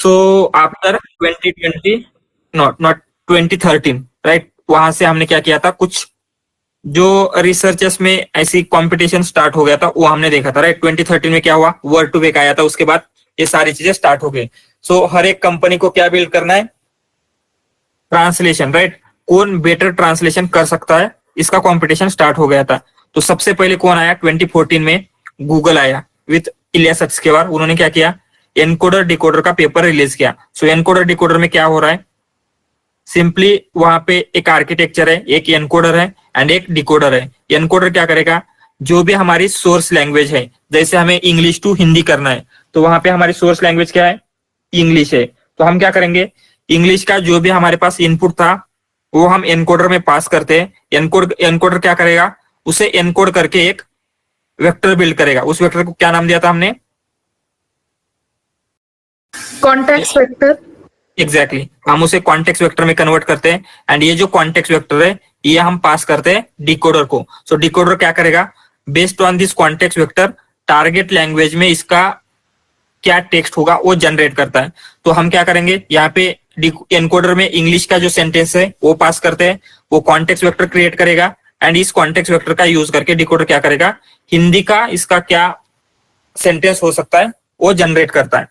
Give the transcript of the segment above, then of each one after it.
So after 2020, not not 2013, right, वहां से हमने क्या किया था, कुछ जो रिसर्चर्स में ऐसी कंपटीशन स्टार्ट हो गया था वो हमने देखा था, राइट। 2013 में क्या हुआ, वर्ड टू वेक आया था, उसके बाद ये सारी चीजें स्टार्ट हो गई। सो हर एक कंपनी को क्या बिल्ड करना है, ट्रांसलेशन, राइट। कौन बेटर ट्रांसलेशन कर सकता है, इसका कंपटीशन स्टार्ट हो गया था। तो सबसे पहले कौन आया, 2014 में गूगल आया विथ इलियास एक्सकेवर। उन्होंने क्या किया, एनकोडर डिकोडर का पेपर रिलीज किया। सो एनकोडर डिकोडर में क्या हो रहा है, सिंपली वहां पे एक आर्किटेक्चर है, एक एनकोडर है एंड एक डिकोडर है। एनकोडर क्या करेगा, जो भी हमारी सोर्स लैंग्वेज है, जैसे हमें इंग्लिश टू हिंदी करना है तो वहां पे हमारी सोर्स लैंग्वेज क्या है, इंग्लिश है। तो हम क्या करेंगे, इंग्लिश का जो भी हमारे पास इनपुट था वो हम एनकोडर में पास करते हैं। एनकोडर क्या करेगा, उसे एनकोड करके एक वेक्टर बिल्ड करेगा। उस वेक्टर को क्या नाम दिया था हमने, कॉन्टेक्स्ट वेक्टर। एग्जैक्टली हम उसे कॉन्टेक्स्ट वेक्टर में कन्वर्ट करते हैं एंड ये जो कॉन्टेक्स्ट वेक्टर है ये हम पास करते हैं डिकोडर को। सो डिकोडर क्या करेगा, based on this context vector target language में इसका क्या टेक्स्ट होगा वो जनरेट करता है। तो हम क्या करेंगे, यहाँ पे एनकोडर में इंग्लिश का जो सेंटेंस है वो पास करते हैं, वो कॉन्टेक्स्ट वेक्टर क्रिएट करेगा एंड इस कॉन्टेक्स्ट वेक्टर का यूज करके डिकोडर क्या करेगा, हिंदी का इसका क्या सेंटेंस हो सकता है वो जनरेट करता है।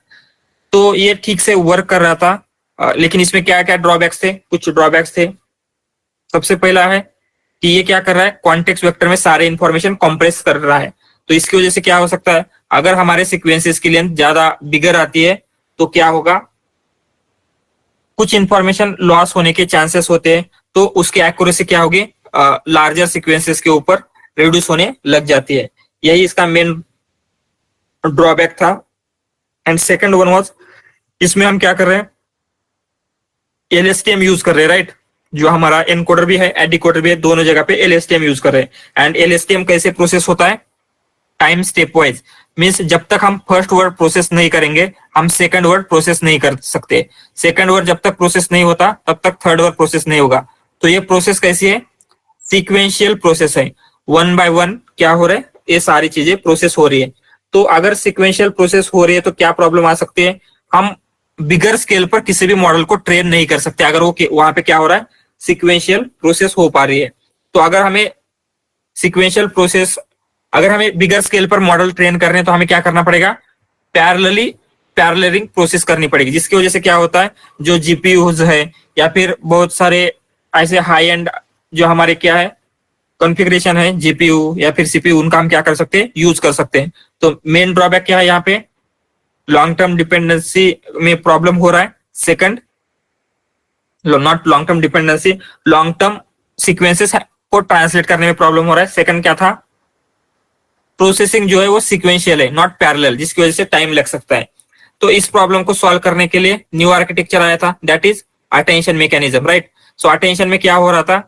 तो ये ठीक से वर्क कर रहा था, लेकिन इसमें क्या क्या ड्रॉबैक्स थे, कुछ ड्रॉबैक्स थे। सबसे पहला है कि ये क्या कर रहा है, कॉन्टेक्स्ट वेक्टर में सारे इंफॉर्मेशन कंप्रेस कर रहा है। तो इसकी वजह से क्या हो सकता है, अगर हमारे सीक्वेंसेस की लेंथ ज्यादा बिगर आती है तो क्या होगा, कुछ इंफॉर्मेशन लॉस होने के चांसेस होते हैं। तो उसकी एक्यूरेसी क्या होगी, लार्जर सीक्वेंसेस के ऊपर रिड्यूस होने लग जाती है। यही इसका मेन ड्रॉबैक था। एंड सेकंड वन वाज, इसमें हम क्या कर रहे हैं, एलएसटीएम यूज कर रहे हैं, राइट। जो हमारा एनकोडर भी है डिकोडर भी है, दोनों जगह पे एलएसटीएम यूज कर रहे हैं। एंड एलएसटीएम कैसे प्रोसेस होता है, टाइम स्टेप वाइज। मीन्स जब तक हम फर्स्ट वर्ड प्रोसेस नहीं करेंगे हम सेकंड वर्ड प्रोसेस नहीं कर सकते। सेकंड वर्ड जब तक प्रोसेस नहीं होता तब तक थर्ड वर्ड प्रोसेस नहीं होगा। तो ये प्रोसेस कैसी है, सीक्वेंशियल प्रोसेस है। वन बाय वन क्या हो रहा है, ये सारी चीजें प्रोसेस हो रही है। तो अगर सीक्वेंशियल प्रोसेस हो रही है तो क्या प्रॉब्लम आ सकती है, हम बिगर स्केल पर किसी भी मॉडल को ट्रेन नहीं कर सकते अगर वो वहां पे क्या हो रहा है, सीक्वेंशियल प्रोसेस हो पा रही है। तो अगर हमें सीक्वेंशियल प्रोसेस, अगर हमें बिगर स्केल पर मॉडल ट्रेन करने हैं तो हमें क्या करना पड़ेगा, पैरेललिंग प्रोसेस करनी पड़ेगी। जिसकी वजह से क्या होता है, जो जीपीयूज है या फिर बहुत सारे ऐसे हाई एंड जो हमारे क्या है कॉन्फ़िगरेशन है जीपीयू या फिर सीपीयू, उनका हम क्या कर सकते हैं, यूज कर सकते हैं। तो मेन ड्रॉबैक क्या है, यहाँ पे लॉन्ग टर्म डिपेंडेंसी में प्रॉब्लम हो रहा है। Second, not long term dependency, long term sequences को ट्रांसलेट करने में प्रॉब्लम हो रहा है। सेकंड क्या था, प्रोसेसिंग जो है वो सीक्वेंशियल है नॉट पैरेलल, जिसकी वजह से टाइम लग सकता है। तो इस प्रॉब्लम को सॉल्व करने के लिए न्यू आर्किटेक्चर आया था, that is attention mechanism, right. So attention में क्या हो रहा था,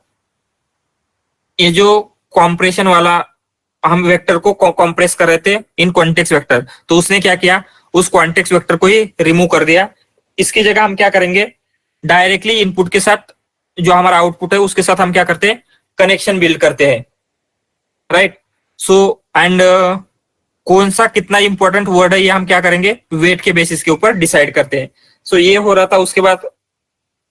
ये जो कॉम्प्रेशन वाला हम वेक्टर को कॉम्प्रेस कर रहे थे इन कॉन्टेक्स्ट वेक्टर, तो उसने क्या किया, उस कॉन्टेक्स्ट वेक्टर को ही रिमूव कर दिया। इसकी जगह हम क्या करेंगे, डायरेक्टली इनपुट के साथ जो हमारा आउटपुट है उसके साथ हम क्या करते हैं, कनेक्शन बिल्ड करते हैं, राइट। सो एंड कौन सा कितना इंपॉर्टेंट वर्ड है ये हम क्या करेंगे, वेट के बेसिस के ऊपर डिसाइड करते हैं। सो ये हो रहा था। उसके बाद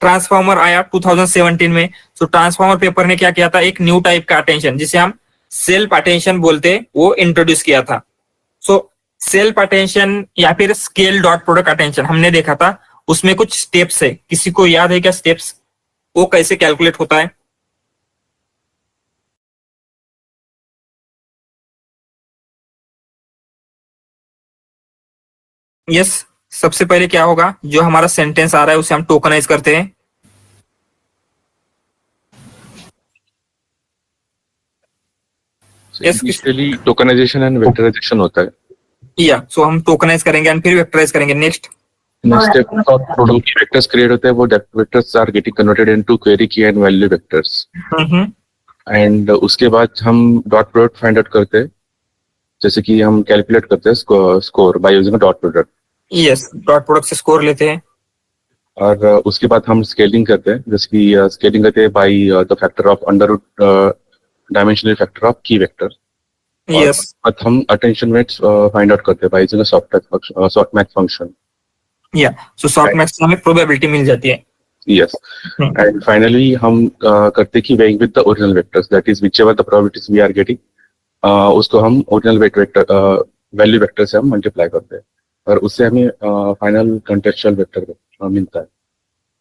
ट्रांसफॉर्मर आया 2017 में। सो ट्रांसफॉर्मर पेपर ने क्या किया था, एक न्यू टाइप का अटेंशन जिसे हम सेल्फ अटेंशन बोलते हैं वो इंट्रोड्यूस किया था। सो सेल्फ अटेंशन या फिर स्केल डॉट प्रोडक्ट अटेंशन हमने देखा था, उसमें कुछ स्टेप्स है, किसी को याद है क्या स्टेप्स, वो कैसे कैलकुलेट होता है? यस, सबसे पहले क्या होगा, जो हमारा सेंटेंस आ रहा है उसे हम टोकनाइज करते हैं। इनिशियली टोकनाइजेशन एंड वेक्टराइजेशन होता है। या सो हम टोकनाइज करेंगे एंड फिर वेक्टराइज करेंगे। Next step product vectors create होते हैं, वो vectors are getting converted into query key and value vectors. And उसके बाद हम डॉट प्रोडक्ट फाइंड आउट करते हैं, जैसे कि हम कैलकुलेट करते हैं score by using dot product. Yes, dot product से स्कोर लेते हैं। और उसके बाद हम स्केलिंग करते हैं, जैसे कि स्केलिंग करते हैं by the factor of under root dimensional factor of key vector. Yes, हम अटेंशन वेट्स फाइंड आउट करते हैं बाय यूजिंग सॉफ्टमैक्स फंक्शन। या सो सॉफ्ट मैक्स से हमें प्रोबेबिलिटी मिल जाती है. Yes. And finally, हम करते कि weighing with the original vectors, that is whichever the probabilities we are getting, उसको हम original vector value vector से हम मल्टीप्लाई करते हैं और उससे हमें फाइनल कंटेक्चुअल वेक्टर मिलता है.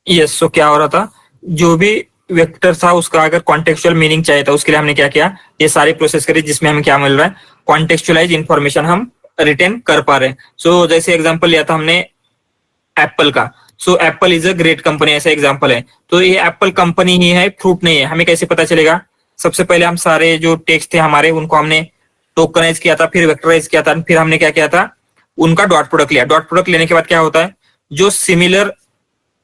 यस, सो क्या हो रहा था, जो भी वेक्टर था उसका अगर कॉन्टेक्चुअल मीनिंग चाहिए था उसके लिए हमने क्या किया, ये सारी प्रोसेस करी जिसमें हमें क्या मिल रहा है, कॉन्टेक्चुअलाइज इंफॉर्मेशन हम रिटेन कर पा रहे हैं. सो जैसे एग्जांपल लिया था हमने एप्पल का. So Apple is a great company, ऐसा एग्जांपल है. तो ये एप्पल कंपनी ही है, फ्रूट नहीं है. हमें कैसे पता चलेगा? सबसे पहले हम सारे जो टेक्स्ट थे हमारे उनको हमने टोकनाइज किया था, फिर वेक्टराइज किया था, फिर हमने क्या किया था, उनका डॉट प्रोडक्ट लिया. डॉट प्रोडक्ट लेने के बाद क्या होता है, जो सिमिलर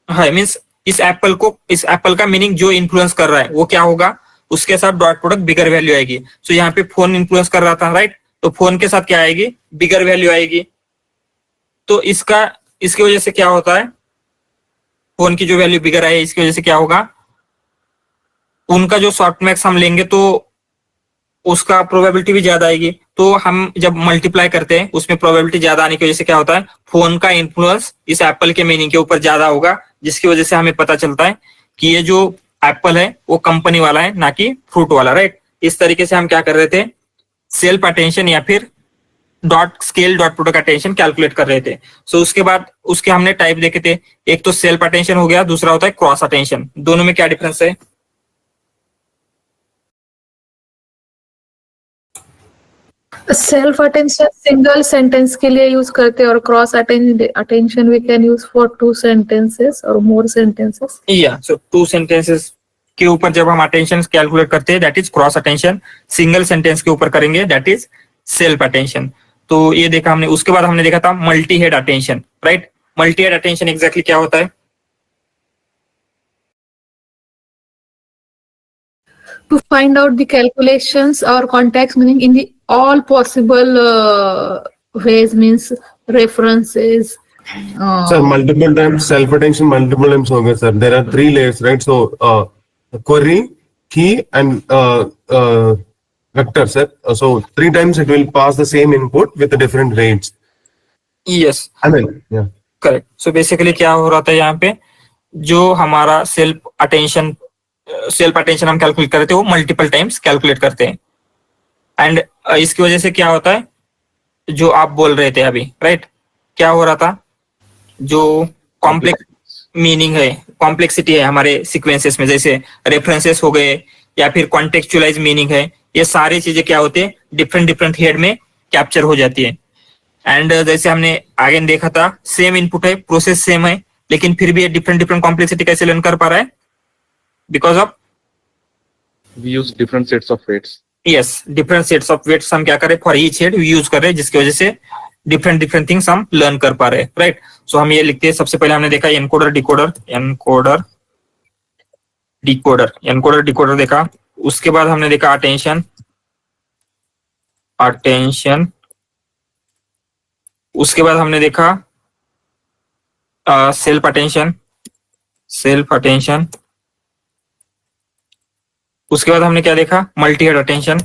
है मीन्स इस एप्पल का मीनिंग जो इन्फ्लुएंस कर रहा है वो क्या होगा, उसके साथ डॉट प्रोडक्ट बिगर वैल्यू आएगी. सो यहाँ पे फोन इन्फ्लुएंस कर रहा था, राइट, तो फोन के साथ क्या आएगी, बिगर वैल्यू आएगी. तो इसकी वजह से क्या होता है, फोन की जो वैल्यू बिगर है इसकी वजह से क्या होगा, उनका जो शॉर्ट मैक्स हम लेंगे तो उसका प्रोबेबिलिटी भी ज्यादा आएगी. तो हम जब मल्टीप्लाई करते हैं उसमें प्रोबेबिलिटी ज्यादा आने की वजह से क्या होता है, फोन का इन्फ्लुएंस इस एप्पल के मीनिंग के ऊपर ज्यादा होगा, जिसकी वजह से हमें पता चलता है कि ये जो एप्पल है वो कंपनी वाला है ना कि फ्रूट वाला, राइट. इस तरीके से हम क्या कर रहे थे, सेल्फ अटेंशन या फिर dot scale dot product attention calculate कर रहे थे. सो उसके बाद उसके हमने टाइप देखे थे, एक तो सेल्फ अटेंशन हो गया, दूसरा होता है क्रॉस अटेंशन. दोनों में क्या डिफरेंस है? सेल्फ अटेंशन सिंगल सेंटेंस के लिए यूज करते हैं और cross attention we can use for 2 sentences और मोर सेंटेंसेस. या सो 2 sentences के ऊपर जब हम अटेंशन कैलकुलेट करते हैं that is cross attention. Single sentence के ऊपर करेंगे दैट इज सेल्फ अटेंशन. तो ये देखा हमने. उसके बाद हमने देखा था multi head attention, right. Multi head attention exactly क्या होता है? To find out the calculations or context meaning in the all possible ways, means references. Sir, multiple times self attention, multiple times हो गया sir. There are 3 layers, right? So query, key, and vector sir. So 3 times it will pass the same input with the different rates. Yes, I mean, yeah. Correct. So basically क्या हो रहा था यहाँ पे, जो हमारा सेल्फ अटेंशन हम calculate करते हैं वो मल्टीपल टाइम्स कैलकुलेट करते हैं. एंड इसकी वजह से क्या होता है, जो आप बोल रहे थे अभी, राइट, क्या हो रहा था, जो कॉम्प्लेक्स मीनिंग है, कॉम्प्लेक्सिटी है हमारे सीक्वेंसेस में, जैसे रेफरेंसेस हो गए या फिर कॉन्टेक्चुअलाइज मीनिंग है, ये सारी चीजें क्या होती है, डिफरेंट हेड में कैप्चर हो जाती है. एंड जैसे हमने आगे देखा था, सेम इनपुट है, प्रोसेस सेम है, लेकिन फिर भी डिफरेंट कॉम्प्लेक्सिटी कैसे लर्न कर पा रहा है, because of We use different sets of weights. Yes, different sets of weights हम क्या करें, फॉर ईच हेड यूज कर रहे हैं, जिसकी वजह से डिफरेंट थिंग्स हम लर्न कर पा रहे हैं, राइट. सो हम ये लिखते हैं, सबसे पहले हमने देखा एनकोडर डिकोडर देखा. उसके बाद हमने देखा अटेंशन. उसके बाद हमने देखा सेल्फ अटेंशन. उसके बाद हमने क्या देखा, मल्टी हेड अटेंशन.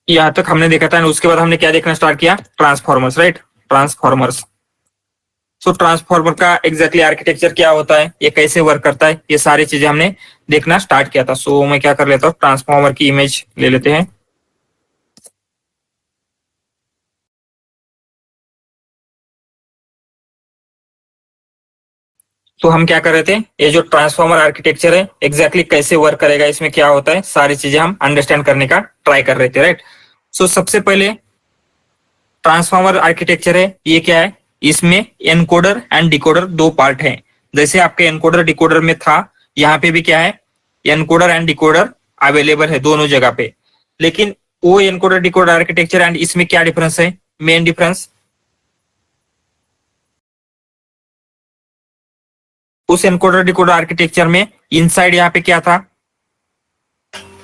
यहां तक हमने देखा था. उसके बाद हमने क्या देखना स्टार्ट किया, ट्रांसफॉर्मर्स, राइट, ट्रांसफॉर्मर्स. सो ट्रांसफॉर्मर का एग्जैक्टली आर्किटेक्चर क्या होता है, ये कैसे वर्क करता है, ये सारी चीजें हमने देखना स्टार्ट किया था. सो मैं क्या कर लेता हूँ, ट्रांसफॉर्मर की इमेज ले लेते हैं. तो हम क्या कर रहे थे, ये जो ट्रांसफॉर्मर आर्किटेक्चर है एग्जैक्टली कैसे वर्क करेगा, इसमें क्या होता है, सारी चीजें हम अंडरस्टैंड करने का ट्राई कर रहे थे, राइट. सो सबसे पहले ट्रांसफॉर्मर आर्किटेक्चर है, ये क्या है, इसमें एनकोडर एंड डिकोडर 2 पार्ट हैं. जैसे आपके एनकोडर डिकोडर में था, यहाँ पे भी क्या है, एनकोडर एंड डिकोडर अवेलेबल है दोनों जगह पे. लेकिन वो एनकोडर डिकोडर आर्किटेक्चर एंड इसमें क्या डिफरेंस है, मेन डिफरेंस, उस एनकोडर डिकोडर आर्किटेक्चर में इनसाइड यहाँ पे क्या था,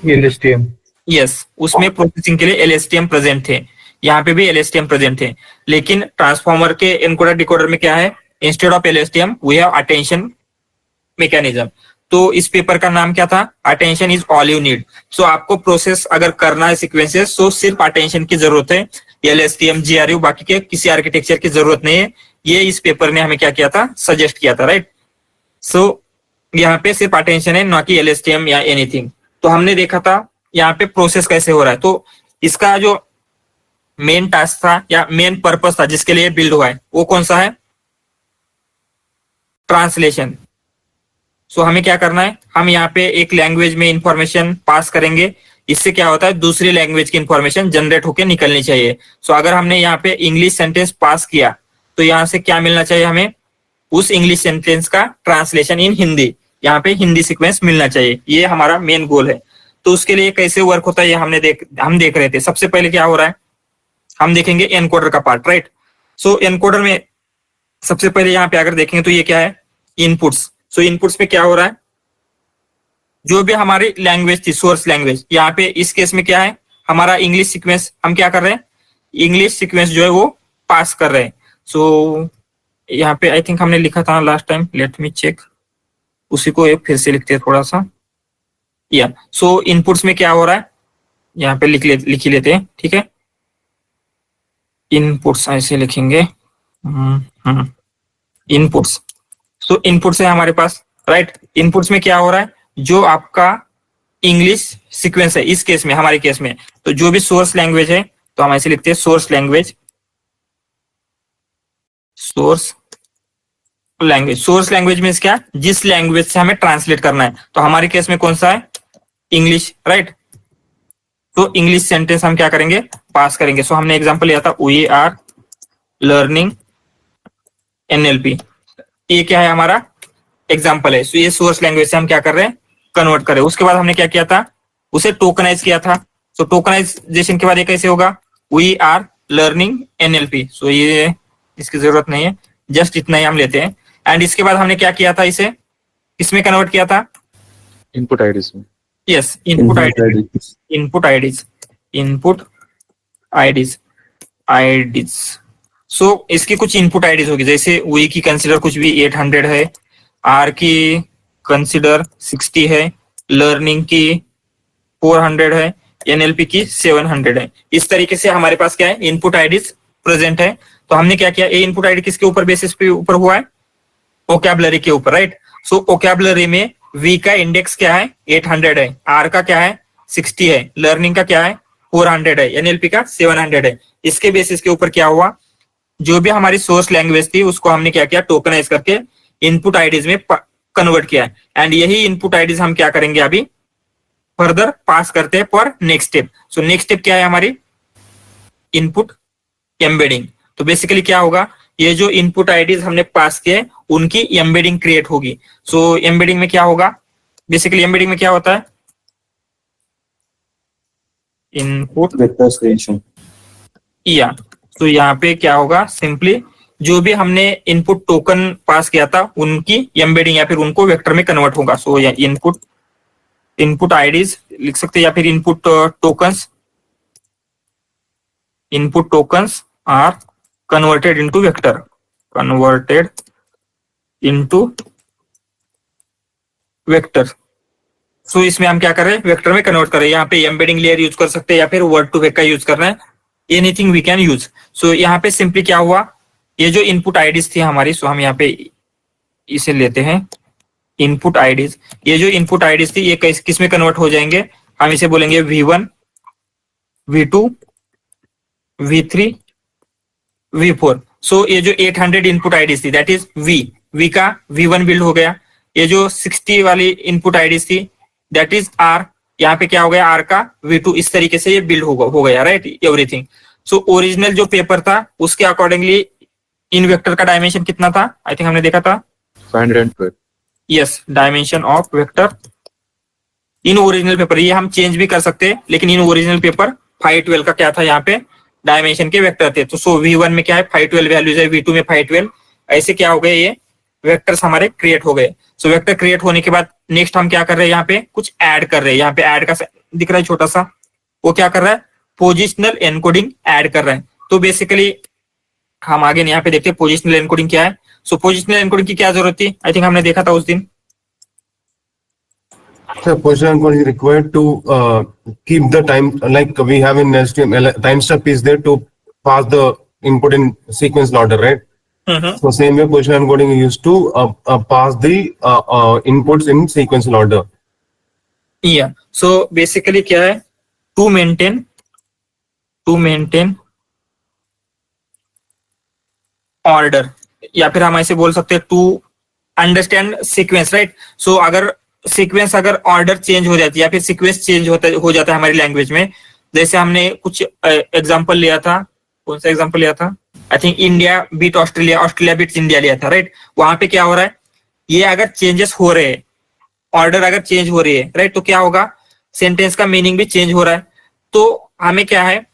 LSTM. यस, उसमें प्रोसेसिंग के लिए एलएसटीएम प्रेजेंट थे, यहाँ पे भी एलएसटीएम प्रेजेंट थे. लेकिन ट्रांसफॉर्मर के एनकोडर डिकोडर में क्या है, instead of LSTM we have attention mechanism. तो इस पेपर का नाम क्या था, attention is all you need. So आपको प्रोसेस अगर करना है सीक्वेंसेस, तो सिर्फ अटेंशन की जरूरत है. LSTM GRU बाकी के किसी आर्किटेक्चर की जरूरत नहीं है। ये इस पेपर ने हमें क्या किया था, सजेस्ट किया था, राइट। सो यहाँ पे सिर्फ अटेंशन है, ना कि LSTM या एनीथिंग। तो हमने देखा था यहाँ पे प्रोसेस कैसे हो रहा है। तो इसका जो मेन टास्क था या मेन पर्पस था जिसके लिए बिल्ड हुआ है वो कौन सा है, ट्रांसलेशन। सो हमें क्या करना है, हम यहाँ पे एक लैंग्वेज में इंफॉर्मेशन पास करेंगे, इससे क्या होता है दूसरी लैंग्वेज की इंफॉर्मेशन जनरेट होकर निकलनी चाहिए। सो अगर हमने यहाँ पे इंग्लिश सेंटेंस पास किया तो यहाँ से क्या मिलना चाहिए हमें, उस इंग्लिश सेंटेंस का ट्रांसलेशन इन हिंदी, यहाँ पे हिंदी सीक्वेंस मिलना चाहिए। ये हमारा मेन गोल है। तो उसके लिए कैसे वर्क होता है ये हम देख रहे थे। सबसे पहले क्या हो रहा है, हम देखेंगे एनकोडर का पार्ट, राइट। सो एनकोडर में सबसे पहले यहाँ पे अगर देखेंगे तो ये क्या है, इनपुट्स। सो इनपुट्स में क्या हो रहा है, जो भी हमारी लैंग्वेज थी सोर्स लैंग्वेज, यहाँ पे इस केस में क्या है हमारा इंग्लिश सीक्वेंस, हम क्या कर रहे हैं इंग्लिश सीक्वेंस जो है वो पास कर रहे हैं। सो यहाँ पे आई थिंक हमने लिखा था last time, let me check, उसी को एक फिर से लिखते हैं थोड़ा सा। या सो इनपुट्स में क्या हो रहा है यहाँ पे लिख ही लेते हैं, ठीक है। इनपुट्स ऐसे लिखेंगे, इनपुट्स। सो इनपुट्स है हमारे पास, राइट। इनपुट्स में क्या हो रहा है, जो आपका इंग्लिश सीक्वेंस है इस केस में, हमारे केस में तो जो भी सोर्स लैंग्वेज है, तो हम ऐसे लिखते हैं source language, source language. Source language means क्या, जिस लैंग्वेज से हमें ट्रांसलेट करना है। तो हमारे केस में कौन सा है, इंग्लिश, राइट। तो इंग्लिश सेंटेंस हम क्या करेंगे, पास करेंगे। सो हमने एग्जांपल लिया था, वी आर लर्निंग NLP। ये क्या है हमारा एग्जांपल है। सो ये सोर्स लैंग्वेज से हम क्या कर रहे हैं, कन्वर्ट कर रहे हैं। उसके बाद हमने क्या किया था, उसे टोकनाइज किया था। सो टोकनाइजेशन के बाद ये कैसे होगा, वी आर लर्निंग NLP। सो ये इसकी जरूरत नहीं है, जस्ट इतना ही हम लेते हैं। एंड इसके बाद हमने क्या किया था, इसे किसमें कन्वर्ट किया था, इनपुट आईडीज में। Yes, input IDs. सो इसकी कुछ इनपुट आईडीज होगी, जैसे वी की कंसीडर कुछ भी 800 है, आर की कंसीडर 60 है, लर्निंग की 400 है, NLP की 700 है। इस तरीके से हमारे पास क्या है, इनपुट आईडीज प्रेजेंट है। तो हमने क्या किया, ये इनपुट आईडी किसके ऊपर बेसिस पे ऊपर हुआ है, वोकैबुलरी के ऊपर, राइट। सो वोकैबुलरी में वी का इंडेक्स क्या है, 800 है, आर का क्या है 60 है, लर्निंग का क्या है 400 है, NLP का 700 है। इसके बेसिस के ऊपर क्या हुआ, जो भी हमारी सोर्स लैंग्वेज थी उसको हमने क्या किया, टोकनाइज करके इनपुट आईडीज में कन्वर्ट किया। एंड यही इनपुट आईडीज हम क्या करेंगे, अभी फर्दर पास करते हैं for next step. So next step क्या है हमारी, इनपुट एम्बेडिंग। तो बेसिकली क्या होगा, ये जो इनपुट आईडीज हमने पास किए उनकी एम्बेडिंग क्रिएट होगी। सो एम्बेडिंग में क्या होगा, बेसिकली एम्बेडिंग में क्या होता है, इनपुट वेक्टर क्रिएशन। या तो यहाँ पे क्या होगा, सिंपली जो भी हमने इनपुट टोकन पास किया था उनकी एम्बेडिंग या फिर उनको वेक्टर में कन्वर्ट होगा। सो या इनपुट आईडीज लिख सकते हैं, या फिर input tokens are converted into vector, so इसमें हम क्या कर रहे हैं, वेक्टर में कन्वर्ट कर रहे हैं। यहाँ पे एम्बेडिंग लेयर यूज कर सकते हैं या फिर वर्ड टू वेक का यूज करना है, एनीथिंग वी कैन यूज। सो यहाँ पे सिंपली क्या हुआ, ये जो इनपुट आईडीज थी हमारी, सो हम यहाँ पे इसे लेते हैं इनपुट आईडीज। ये जो इनपुट आईडीज थी ये किस में कन्वर्ट हो जाएंगे, हम इसे बोलेंगे V1, V2, V3, V4। सो ये जो 800 इनपुट आईडीज थी दैट इज V का V1 बिल्ड हो गया। ये जो 60 वाली इनपुट आईडीज थी दैट इज R, यहाँ पे क्या हो गया R का V2। इस तरीके से ये बिल्ड हो गया, राइट, एवरीथिंग। सो ओरिजिनल जो पेपर था उसके अकॉर्डिंगली इन वेक्टर का डायमेंशन कितना था, आई थिंक हमने देखा था 512। Yes, dimension of vector in original paper, ये हम चेंज भी कर सकते हैं, लेकिन इन ओरिजिनल पेपर 512 का क्या था यहाँ पे डायमेंशन के वेक्टर थे। तो सो V1 में क्या है 512 वैल्यूज है, V2 में 512, ऐसे क्या हो गए, ये वेक्टर्स हमारे क्रिएट हो गए। सो वेक्टर क्रिएट होने के बाद नेक्स्ट हम क्या कर रहे हैं, यहाँ पे कुछ ऐड कर रहे हैं। यहाँ पे ऐड का दिख रहा है छोटा सा, वो क्या कर रहा है, पोजिशनल एनकोडिंग ऐड कर रहा है। तो बेसिकली हम आगे यहाँ पे देखते हैं पोजिशनल एनकोडिंग क्या है। सो पोजिशनल एनकोडिंग की क्या जरूरत थी, आई थिंक हमने देखा था उस दिन। So position encoding is required to keep the time, like we have in HTML, time step is there to pass the input in sequential order, right? So same way position encoding is used to pass the inputs in sequential order. Yeah. So basically क्या है, to maintain order, या फिर हम ऐसे बोल सकते हैं to understand sequence, right? So अगर सीक्वेंस अगर ऑर्डर चेंज हो जाती है या फिर सीक्वेंस चेंज हो जाता है हमारी लैंग्वेज में, जैसे हमने कुछ एग्जांपल लिया था, कौन सा एग्जांपल लिया था, I think India beat Australia, Australia beat India लिया था, राइट? वहां पे क्या हो रहा है, ये अगर चेंजेस हो रहे हैं, ऑर्डर अगर चेंज हो रही है, राइट, तो क्या होगा, सेंटेंस का मीनिंग भी चेंज हो रहा है। तो हमें क्या है,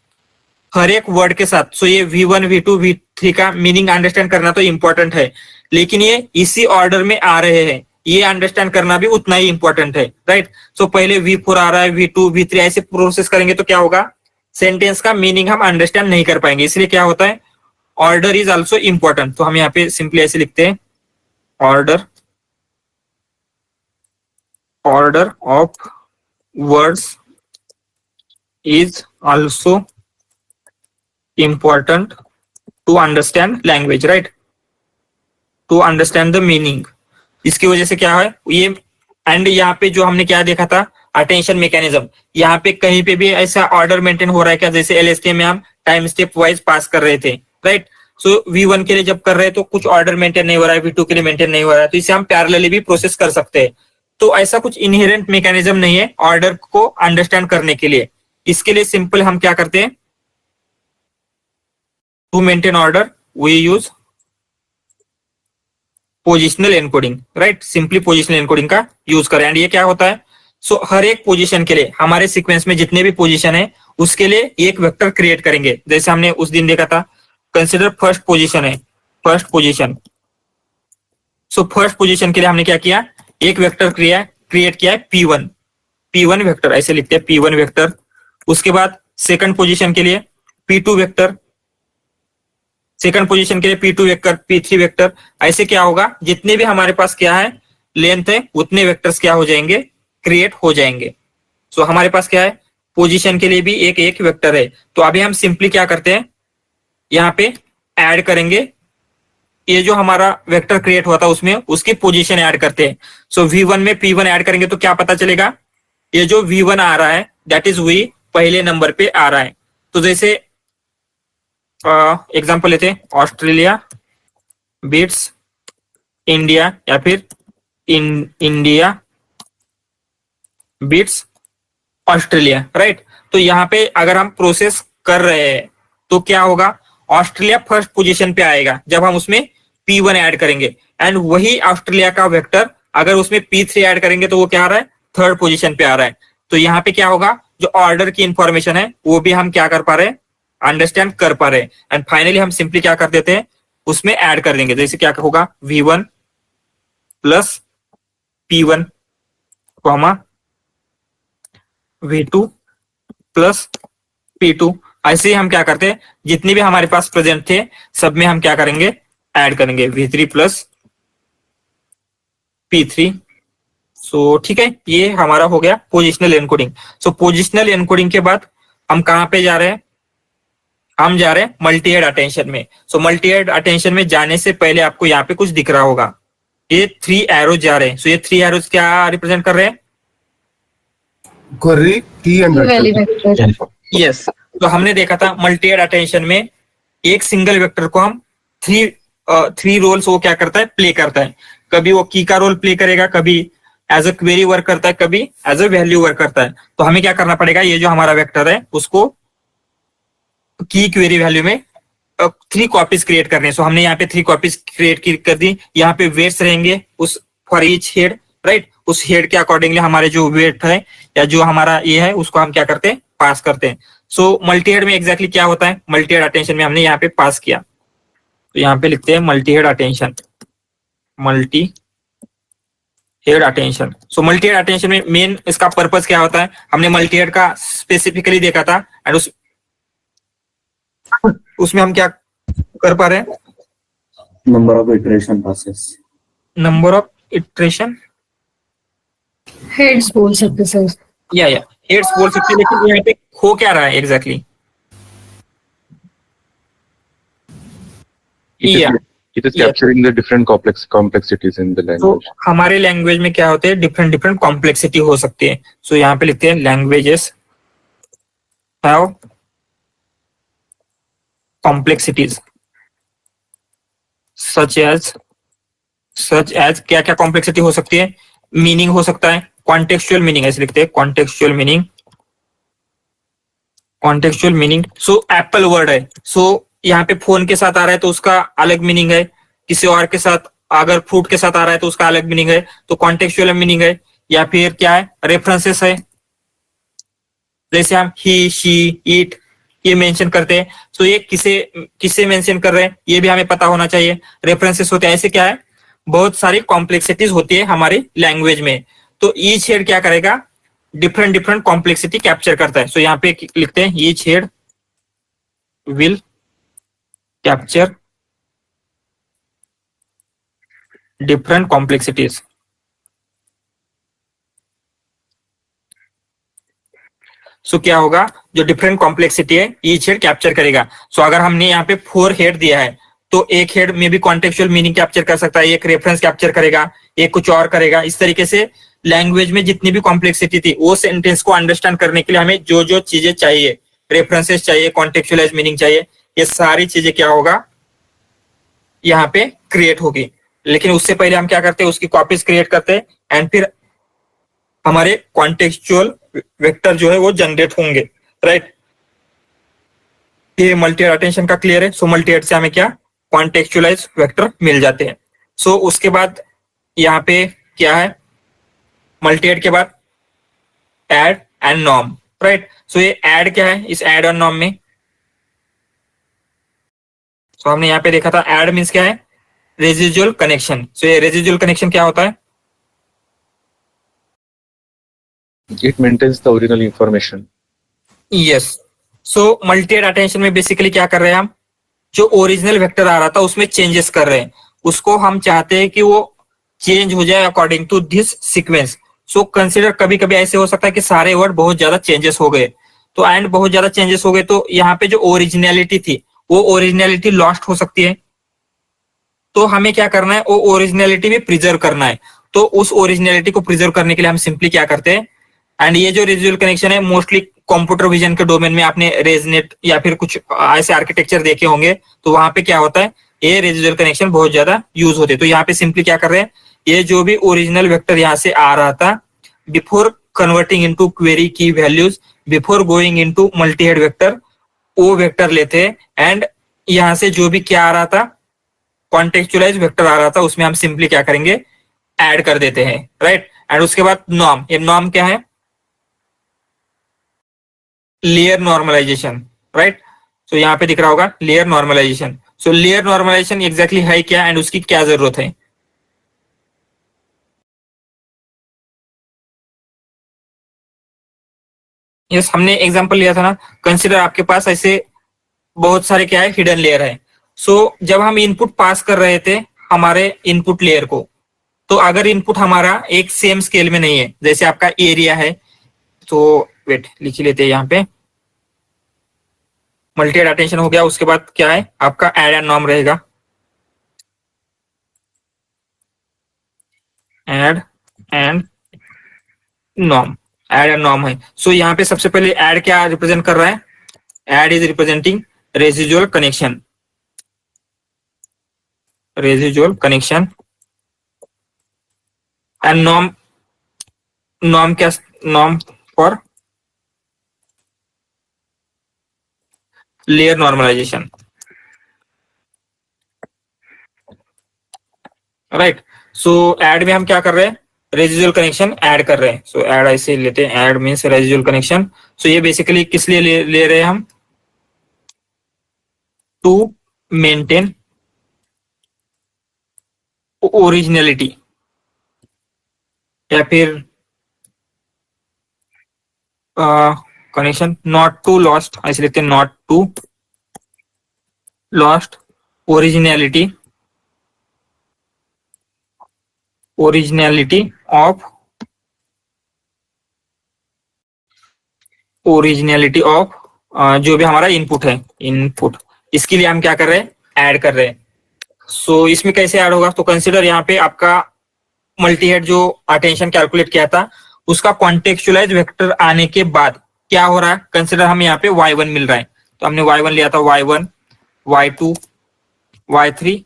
हर एक वर्ड के साथ, सो ये V1 V2 V3 का मीनिंग अंडरस्टैंड करना तो इंपॉर्टेंट है, लेकिन ये इसी ऑर्डर में आ रहे हैं, ये अंडरस्टैंड करना भी उतना ही इंपॉर्टेंट है, राइट? सो पहले V4 आ रहा है, V2 V3 ऐसे प्रोसेस करेंगे तो क्या होगा, सेंटेंस का मीनिंग हम अंडरस्टैंड नहीं कर पाएंगे। इसलिए क्या होता है, ऑर्डर इज ऑल्सो इंपॉर्टेंट। तो हम यहाँ पे सिंपली ऐसे लिखते हैं, order of words is also important to understand language, right? To understand the meaning. इसकी वजह से क्या है ये, एंड यहाँ पे जो हमने क्या देखा था, अटेंशन मैकेनिज्म, यहाँ पे कहीं पे भी ऐसा ऑर्डर मेंटेन हो रहा है क्या, जैसे LSTM में हम टाइम स्टेप वाइज पास कर रहे थे, राइट? सो V1 के लिए जब कर रहे हैं तो कुछ ऑर्डर मेंटेन नहीं हो रहा है, V2 के लिए मेंटेन नहीं हो रहा है, तो इसे हम पैरेलली भी प्रोसेस कर सकते हैं। तो ऐसा कुछ इनहेरेंट मैकेनिज्म नहीं है ऑर्डर को अंडरस्टैंड करने के लिए। इसके लिए सिंपल हम क्या करते हैं, to maintain order we use positional encoding, right? Simply positional encoding का यूज करें। एंड ये क्या होता है, सो हर एक पोजीशन के लिए, हमारे सीक्वेंस में जितने भी पोजीशन है उसके लिए एक वेक्टर क्रिएट करेंगे। जैसे हमने उस दिन देखा था, कंसिडर फर्स्ट पोजीशन है, first position. So first position के लिए हमने क्या किया, एक वेक्टर क्रिएट किया है P1 वेक्टर, ऐसे लिखते हैं P1 वेक्टर। उसके बाद सेकंड पोजीशन के लिए P2 वेक्टर, सेकंड पोजीशन के लिए P2 वेक्टर, P3 वेक्टर। ऐसे क्या होगा, जितने भी हमारे पास क्या है लेंथ है उतने वेक्टर्स क्या हो जाएंगे, क्रिएट हो जाएंगे। सो हमारे पास क्या है, पोजीशन के लिए भी एक एक वेक्टर है। तो अभी हम सिंपली क्या करते हैं, यहाँ पे ऐड करेंगे, ये जो हमारा वेक्टर क्रिएट हुआ था उसमें उसकी पोजीशन ऐड करते हैं। सो V1 में P1 ऐड करेंगे तो क्या पता चलेगा, ये जो V1 आ रहा है दैट इज V पहले नंबर पे आ रहा है। तो जैसे एग्जांपल लेते हैं, ऑस्ट्रेलिया बीट्स इंडिया, या फिर इंडिया बीट्स ऑस्ट्रेलिया, राइट? तो यहाँ पे अगर हम प्रोसेस कर रहे हैं तो क्या होगा, ऑस्ट्रेलिया फर्स्ट पोजीशन पे आएगा जब हम उसमें P1 ऐड करेंगे, एंड वही ऑस्ट्रेलिया का वेक्टर अगर उसमें P3 ऐड करेंगे तो वो क्या आ रहा है, थर्ड पोजीशन पे आ रहा है। तो यहाँ पे क्या होगा, जो ऑर्डर की इंफॉर्मेशन है वो भी हम क्या कर पा रहे हैं, अंडरस्टैंड कर पा रहे हैं। एंड फाइनली हम सिंपली क्या कर देते हैं, उसमें ऐड कर देंगे। जैसे क्या होगा, V1 plus P1 comma V2 plus P2। ऐसे ही हम क्या करते हैं, जितने भी हमारे पास प्रेजेंट थे सब में हम क्या करेंगे, ऐड करेंगे V3 प्लस P3। सो ठीक है, ये हमारा हो गया पोजिशनल एनकोडिंग। सो पोजिशनल एनकोडिंग के बाद हम कहां पे जा रहे हैं, हम जा रहे हैं मल्टी हेड अटेंशन में। सो मल्टी हेड अटेंशन में जाने से पहले आपको यहाँ पे कुछ दिख रहा होगा, ये 3 एरोज जा रहे हैं। सो ये 3 एरोज क्या रिप्रेजेंट कर रहे हैं, Query, key and vector. Yes. तो हमने देखा था मल्टी हेड अटेंशन में एक सिंगल वेक्टर को हम थ्री रोल्स वो क्या करता है, प्ले करता है। कभी वो की का रोल प्ले करेगा, कभी एज अ क्वेरी वर्क करता है, कभी एज अ वैल्यू वर्क करता है। तो हमें क्या करना पड़ेगा, ये जो हमारा वेक्टर है उसको की क्वेरी वैल्यू में 3 कॉपीज क्रिएट करने। सो हमने यहाँ पे 3 कॉपीज क्रिएट कर दी। यहाँ पे वेट्स रहेंगे उस फॉर ईच हेड, राइट? उस हेड के अकॉर्डिंगली हमारे जो वेट है या जो हमारा ये है उसको हम क्या करते हैं, पास करते हैं। सो मल्टी हेड में एग्जैक्टली क्या होता है, मल्टी हेड अटेंशन में हमने यहाँ पे पास किया, तो यहाँ पे लिखते हैं multi head attention, multi head attention. So multi head attention में मेन इसका पर्पस क्या होता है, हमने मल्टी हेड का स्पेसिफिकली देखा था। एंड उसमें हम क्या कर पा रहे हैं, number of iteration passes, number of iteration heads बोल सकते सर, या हेड्स बोल सकते हैं। लेकिन यहाँ पे हो क्या रहा है exactly, Yeah. It is Yeah. capturing the different complexities in the तो language. हमारे लैंग्वेज में क्या होते हैं, डिफरेंट डिफरेंट कॉम्प्लेक्सिटी हो सकती है. सो यहाँ पे लिखते हैं languages have complexities such as क्या क्या कॉम्प्लेक्सिटी हो सकती है. मीनिंग हो सकता है, कॉन्टेक्चुअल मीनिंग ऐसे लिखते हैं, contextual meaning. So Apple word है, सो यहाँ पे फोन के साथ आ रहा है तो उसका अलग मीनिंग है, किसी और के साथ अगर फ्रूट के साथ आ रहा है तो उसका अलग मीनिंग है. तो कॉन्टेक्चुअल मीनिंग है. या फिर क्या है, रेफरेंसेस है, जैसे हम ही शी इट ये मेंशन करते हैं. सो ये किसे मेंशन कर रहे हैं ये भी हमें पता होना चाहिए. रेफरेंसेस होते हैं. ऐसे क्या है, बहुत सारी कॉम्प्लेक्सिटीज होती है हमारी लैंग्वेज में. तो ईच हेड क्या करेगा, डिफरेंट डिफरेंट कॉम्प्लेक्सिटी कैप्चर करता है. सो यहाँ पे लिखते हैं each head will capture different complexities. So क्या होगा, जो डिफरेंट कॉम्प्लेक्सिटी है ईच हेड कैप्चर करेगा. सो अगर हमने यहाँ पे 4 हेड दिया है तो एक हेड में भी कॉन्टेक्चुअल मीनिंग कैप्चर कर सकता है, एक रेफरेंस कैप्चर करेगा, एक कुछ और करेगा. इस तरीके से लैंग्वेज में जितनी भी कॉम्प्लेक्सिटी थी वो सेंटेंस को अंडरस्टैंड करने के लिए हमें जो जो चीजें चाहिए, रेफरेंसेस चाहिए, कॉन्टेक्चुअलाइज मीनिंग चाहिए, ये सारी चीजें क्या होगा यहाँ पे क्रिएट होगी. लेकिन उससे पहले हम क्या करते हैं, उसकी कॉपीज क्रिएट करते हैं एंड फिर हमारे कॉन्टेक्चुअल वेक्टर जो है वो जनरेट होंगे. राइट. ये मल्टी अटेंशन का क्लियर है. सो मल्टी हेड से हमें क्या, कॉन्टेक्चुअलाइज वेक्टर मिल जाते हैं. सो उसके बाद यहाँ पे क्या है, मल्टी हेड के बाद एड एंड नॉर्म. राइट. सो ये एड क्या है, इस एड और नॉर्म में सो हमने यहाँ पे देखा था एड मीन्स क्या है, रेजिजुअल कनेक्शन. सो ये रेजिजुअल कनेक्शन क्या होता है, It maintains the original information. Yes. So multi head attention में बेसिकली क्या कर रहे हैं हम, जो ओरिजिनल वेक्टर आ रहा था उसमें चेंजेस कर रहे हैं, उसको हम चाहते हैं कि वो चेंज हो जाए according to this sequence. So consider कभी कभी ऐसे हो सकता है कि सारे वर्ड बहुत ज्यादा चेंजेस हो गए, तो एंड बहुत ज्यादा चेंजेस हो गए तो यहाँ पे जो ओरिजिनलिटी थी वो ओरिजिनलिटी लॉस्ट हो सकती है. तो हमें क्या करना है, वो ओरिजिनलिटी भी प्रिजर्व करना है. तो उस ओरिजिनलिटी को प्रिजर्व करने के लिए हम सिंपली क्या करते हैं, एंड ये जो रेजिजुअल कनेक्शन है मोस्टली कंप्यूटर विजन के डोमेन में आपने रेजनेट या फिर कुछ ऐसे आर्किटेक्चर देखे होंगे, तो वहां पे क्या होता है, ये रेजिजुअल कनेक्शन बहुत ज्यादा यूज होते हैं. तो यहाँ पे सिंपली क्या कर रहे हैं, ये जो भी ओरिजिनल वेक्टर यहाँ से आ रहा था बिफोर कन्वर्टिंग इनटू क्वेरी की values, before going into multi head vector, वो वेक्टर लेते हैं एंड यहाँ से जो भी क्या आ रहा था, कॉन्टेक्चुअलाइज वेक्टर आ रहा था, उसमें हम सिंपली क्या करेंगे, ऐड कर देते हैं. राइट. एंड उसके बाद नॉर्म. ये नॉर्म क्या है, लेयर नॉर्मलाइजेशन. राइट. सो यहाँ पे दिख रहा होगा लेयर नॉर्मलाइजेशन. सो लेयर नॉर्मलाइजेशन एग्जैक्टली है क्या एंड उसकी क्या जरूरत है. यस, हमने एग्जांपल लिया था ना, कंसीडर आपके पास ऐसे बहुत सारे क्या है, हिडन लेयर है. सो जब हम इनपुट पास कर रहे थे हमारे इनपुट लेयर को, तो अगर इनपुट हमारा एक सेम स्केल में नहीं है, जैसे आपका एरिया है, तो वेट लिख लेते हैं यहाँ पे, मल्टी हेड अटेंशन हो गया. उसके बाद क्या है आपका एड एंड नॉर्म रहेगा, add and norm. Add and norm है. सो यहाँ पे सबसे पहले एड क्या रिप्रेजेंट कर रहा है, add is representing residual connection, and norm क्या, norm for layer normalization. Right. So add में हम क्या कर रहे हैं, रेजिजुअल कनेक्शन ऐड कर रहे हैं. सो एड ऐसे लेते हैं, एड मीन्स रेजिजुअल कनेक्शन. सो ये बेसिकली किस लिए ले रहे हैं हम, टू मेंटेन ओरिजिनलिटी या फिर कनेक्शन नॉट टू लॉस्ट, ऐसे लिखते हैं, not to lost originality of जो भी हमारा इनपुट है, इनपुट, इसके लिए हम क्या कर रहे हैं, ऐड कर रहे हैं. सो इसमें कैसे ऐड होगा, तो कंसिडर यहाँ पे आपका मल्टी हेड जो अटेंशन कैलकुलेट किया था उसका कॉन्टेक्चुअलाइज वेक्टर आने के बाद क्या हो रहा है, कंसिडर हमें यहाँ पे y1 मिल रहा है, तो हमने y1 लिया था, y1 y2 y3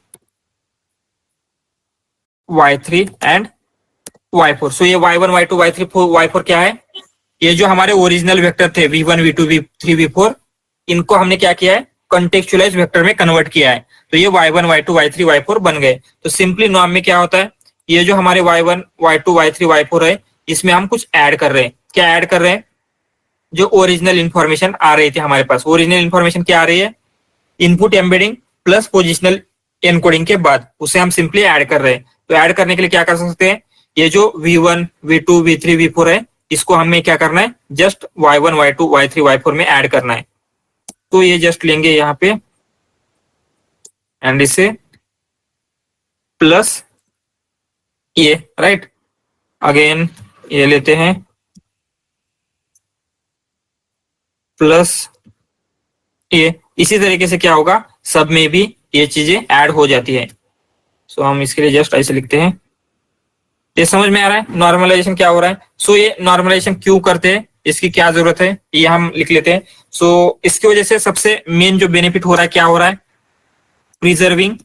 y3 and y4। सो ये y1 y2 y3 y4 क्या है, ये जो हमारे ओरिजिनल वेक्टर थे v1 v2 v3 v4 इनको हमने क्या किया है, कॉन्टेक्चुअलाइज वेक्टर में कन्वर्ट किया है, तो ये y1 y2 y3 y4 बन गए। तो सिंपली नॉर्म में क्या होता है, ये जो हमारे y1 y2 y3 y4 है इसमें हम कुछ ऐड कर रहे हैं, क्या ऐड कर रहे हैं, जो ओरिजिनल इंफॉर्मेशन आ रही थी हमारे पास। ओरिजिनल इंफॉर्मेशन क्या आ रही है, input embedding plus positional encoding के बाद उसे हम सिंपली ऐड कर रहे हैं। तो ऐड करने के लिए क्या कर सकते हैं, ये जो v1 v2 v3 v4 है इसको हमें क्या करना है, just y1 y2 y3 y4 में ऐड करना है। तो ये जस्ट लेंगे यहाँ पे एंड इसे प्लस ये, राइट, अगेन ये लेते हैं प्लस ये, इसी तरीके से क्या होगा, सब में भी ये चीजें ऐड हो जाती है। सो हम इसके लिए जस्ट ऐसे लिखते हैं, ये समझ में आ रहा है नॉर्मलाइजेशन क्या हो रहा है। सो ये नॉर्मलाइजेशन क्यों करते हैं, इसकी क्या जरूरत है, ये हम लिख लेते हैं। सो इसकी वजह से सबसे मेन जो बेनिफिट हो रहा है क्या हो रहा है, प्रिजर्विंग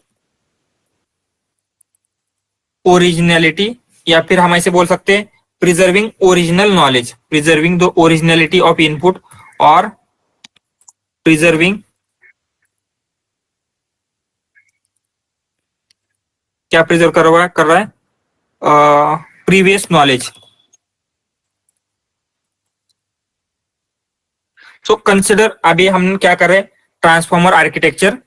ओरिजिनलिटी, या फिर हम ऐसे बोल सकते हैं preserving original knowledge, preserving the originality of input और प्रिजर्विंग, क्या प्रिजर्व कर रहा है प्रीवियस नॉलेज। सो कंसिडर अभी हम क्या कर रहे हैं, ट्रांसफॉर्मर आर्किटेक्चर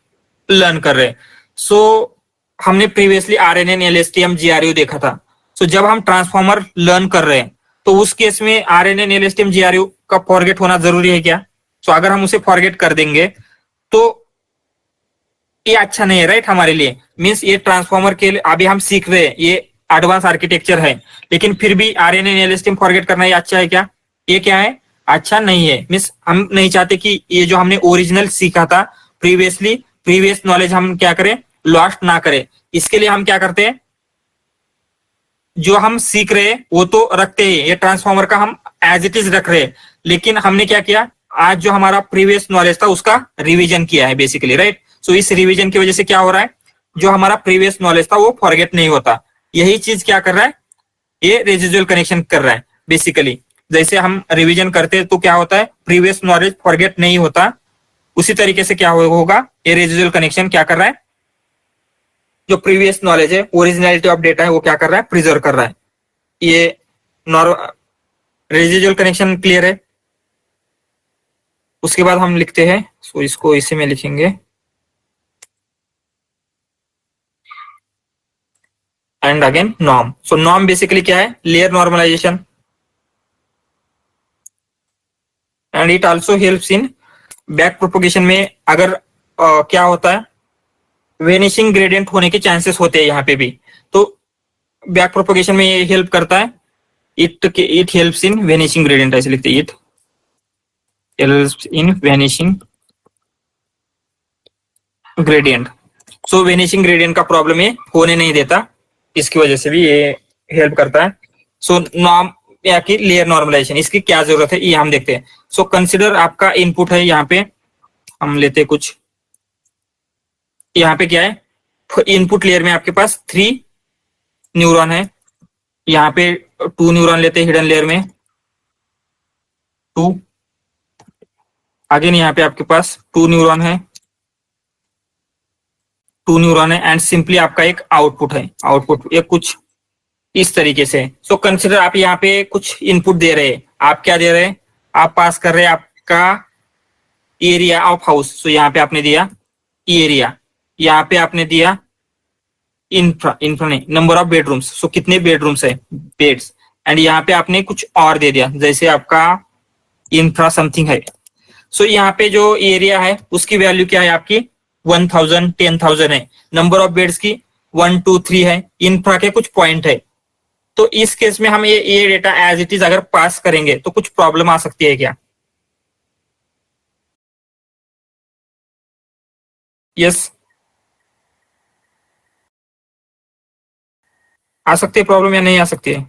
लर्न कर रहे हैं। सो हमने प्रीवियसली RNN LSTM GRU देखा था। सो जब हम ट्रांसफॉर्मर लर्न कर रहे हैं तो उस केस में RNN LSTM GRU का फॉरगेट होना जरूरी है क्या, सो अगर हम उसे फॉरगेट कर देंगे तो ये अच्छा नहीं है, राइट, हमारे लिए। मीन्स ये ट्रांसफॉर्मर के लिए अभी हम सीख रहे हैं, ये एडवांस आर्किटेक्चर है, लेकिन फिर भी RNN LSTM फॉरगेट करना ये अच्छा है क्या, ये क्या है, अच्छा नहीं है। मीन्स हम नहीं चाहते कि ये जो हमने ओरिजिनल सीखा था प्रीवियसली, प्रीवियस नॉलेज हम क्या करें, लॉस्ट ना करें। इसके लिए हम क्या करते हैं, जो हम सीख रहे हैं वो तो रखते हैं, ये ट्रांसफॉर्मर का हम एज इट इज रख रहे हैं, लेकिन हमने क्या किया, आज जो हमारा प्रीवियस नॉलेज था उसका रिवीजन किया है बेसिकली, राइट। सो इस रिवीजन की वजह से क्या हो रहा है, जो हमारा प्रीवियस नॉलेज था वो फॉरगेट नहीं होता। यही चीज क्या कर रहा है, ये रेजिजुअल कनेक्शन कर रहा है बेसिकली। जैसे हम रिवीजन करते हैं तो क्या होता है, प्रीवियस नॉलेज फॉरगेट नहीं होता, उसी तरीके से क्या होगा, ये रेजिजुअल कनेक्शन क्या कर रहा है, जो प्रीवियस नॉलेज है, ओरिजिनलिटी ऑफ डेटा है, वो क्या कर रहा है, प्रिजर्व कर रहा है। ये रेजिजुअल कनेक्शन क्लियर है। उसके बाद हम लिखते हैं, सो इसको इसी में लिखेंगे, and again norm. So norm basically क्या है, layer normalisation, and it also helps in back propagation में। अगर क्या होता है, वेनिशिंग ग्रेडियंट होने के चांसेस होते हैं यहाँ पे भी, तो बैक प्रोपोगेशन में ये हेल्प करता है। It helps in vanishing gradient, ऐसे लिखते हैं, it helps in vanishing gradient. So vanishing gradient का प्रॉब्लम ये होने नहीं देता, इसकी वजह से भी ये हेल्प करता है। सो नॉर्म या कि लेयर नॉर्मलाइजेशन, इसकी क्या जरूरत है ये हम देखते हैं। सो कंसिडर आपका इनपुट है, यहाँ पे हम लेते हैं कुछ, यहाँ पे क्या है, इनपुट लेयर में आपके पास 3 न्यूरॉन है, यहाँ पे 2 न्यूरॉन लेते हैं हिडन लेयर में 2, अगेन यहाँ पे आपके पास 2 न्यूरॉन है, 2 न्यूरॉन है, एंड सिंपली आपका एक आउटपुट है, आउटपुट ये कुछ इस तरीके से। सो कंसिडर आप यहाँ पे कुछ इनपुट दे रहे हैं, आप क्या दे रहे हैं, आप पास कर रहे हैं आपका एरिया ऑफ हाउस। सो यहाँ पे आपने दिया एरिया, यहाँ पे आपने दिया इंफ्रा नहीं, नंबर ऑफ बेडरूम्स, सो कितने बेडरूम्स है, बेड्स, एंड यहाँ पे आपने कुछ और दे दिया, जैसे आपका इंफ्रा समथिंग है। सो यहाँ पे जो एरिया है उसकी वैल्यू क्या है आपकी 1000 10,000 है, नंबर ऑफ बेड्स की 1 2 3 है, इंफ्रा के कुछ पॉइंट है। तो इस केस में हम ये डेटा एज इट इज अगर पास करेंगे तो कुछ प्रॉब्लम आ सकती है क्या, यस आ सकती है प्रॉब्लम या नहीं आ सकती है?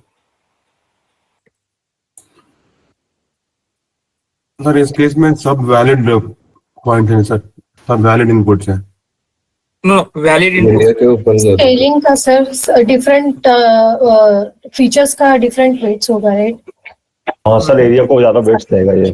सर इस केस में सब वैलिड पॉइंट है सर, सब वैलिड इनपुट्स हैं। नो, वैलिड इनपुट मीडिया के ऊपर जाता है। स्केलिंग का सर डिफरेंट फीचर्स का डिफरेंट वेट्स होगा, राइट? हाँ सर, एरिया को ज्यादा वेट्स देगा ये।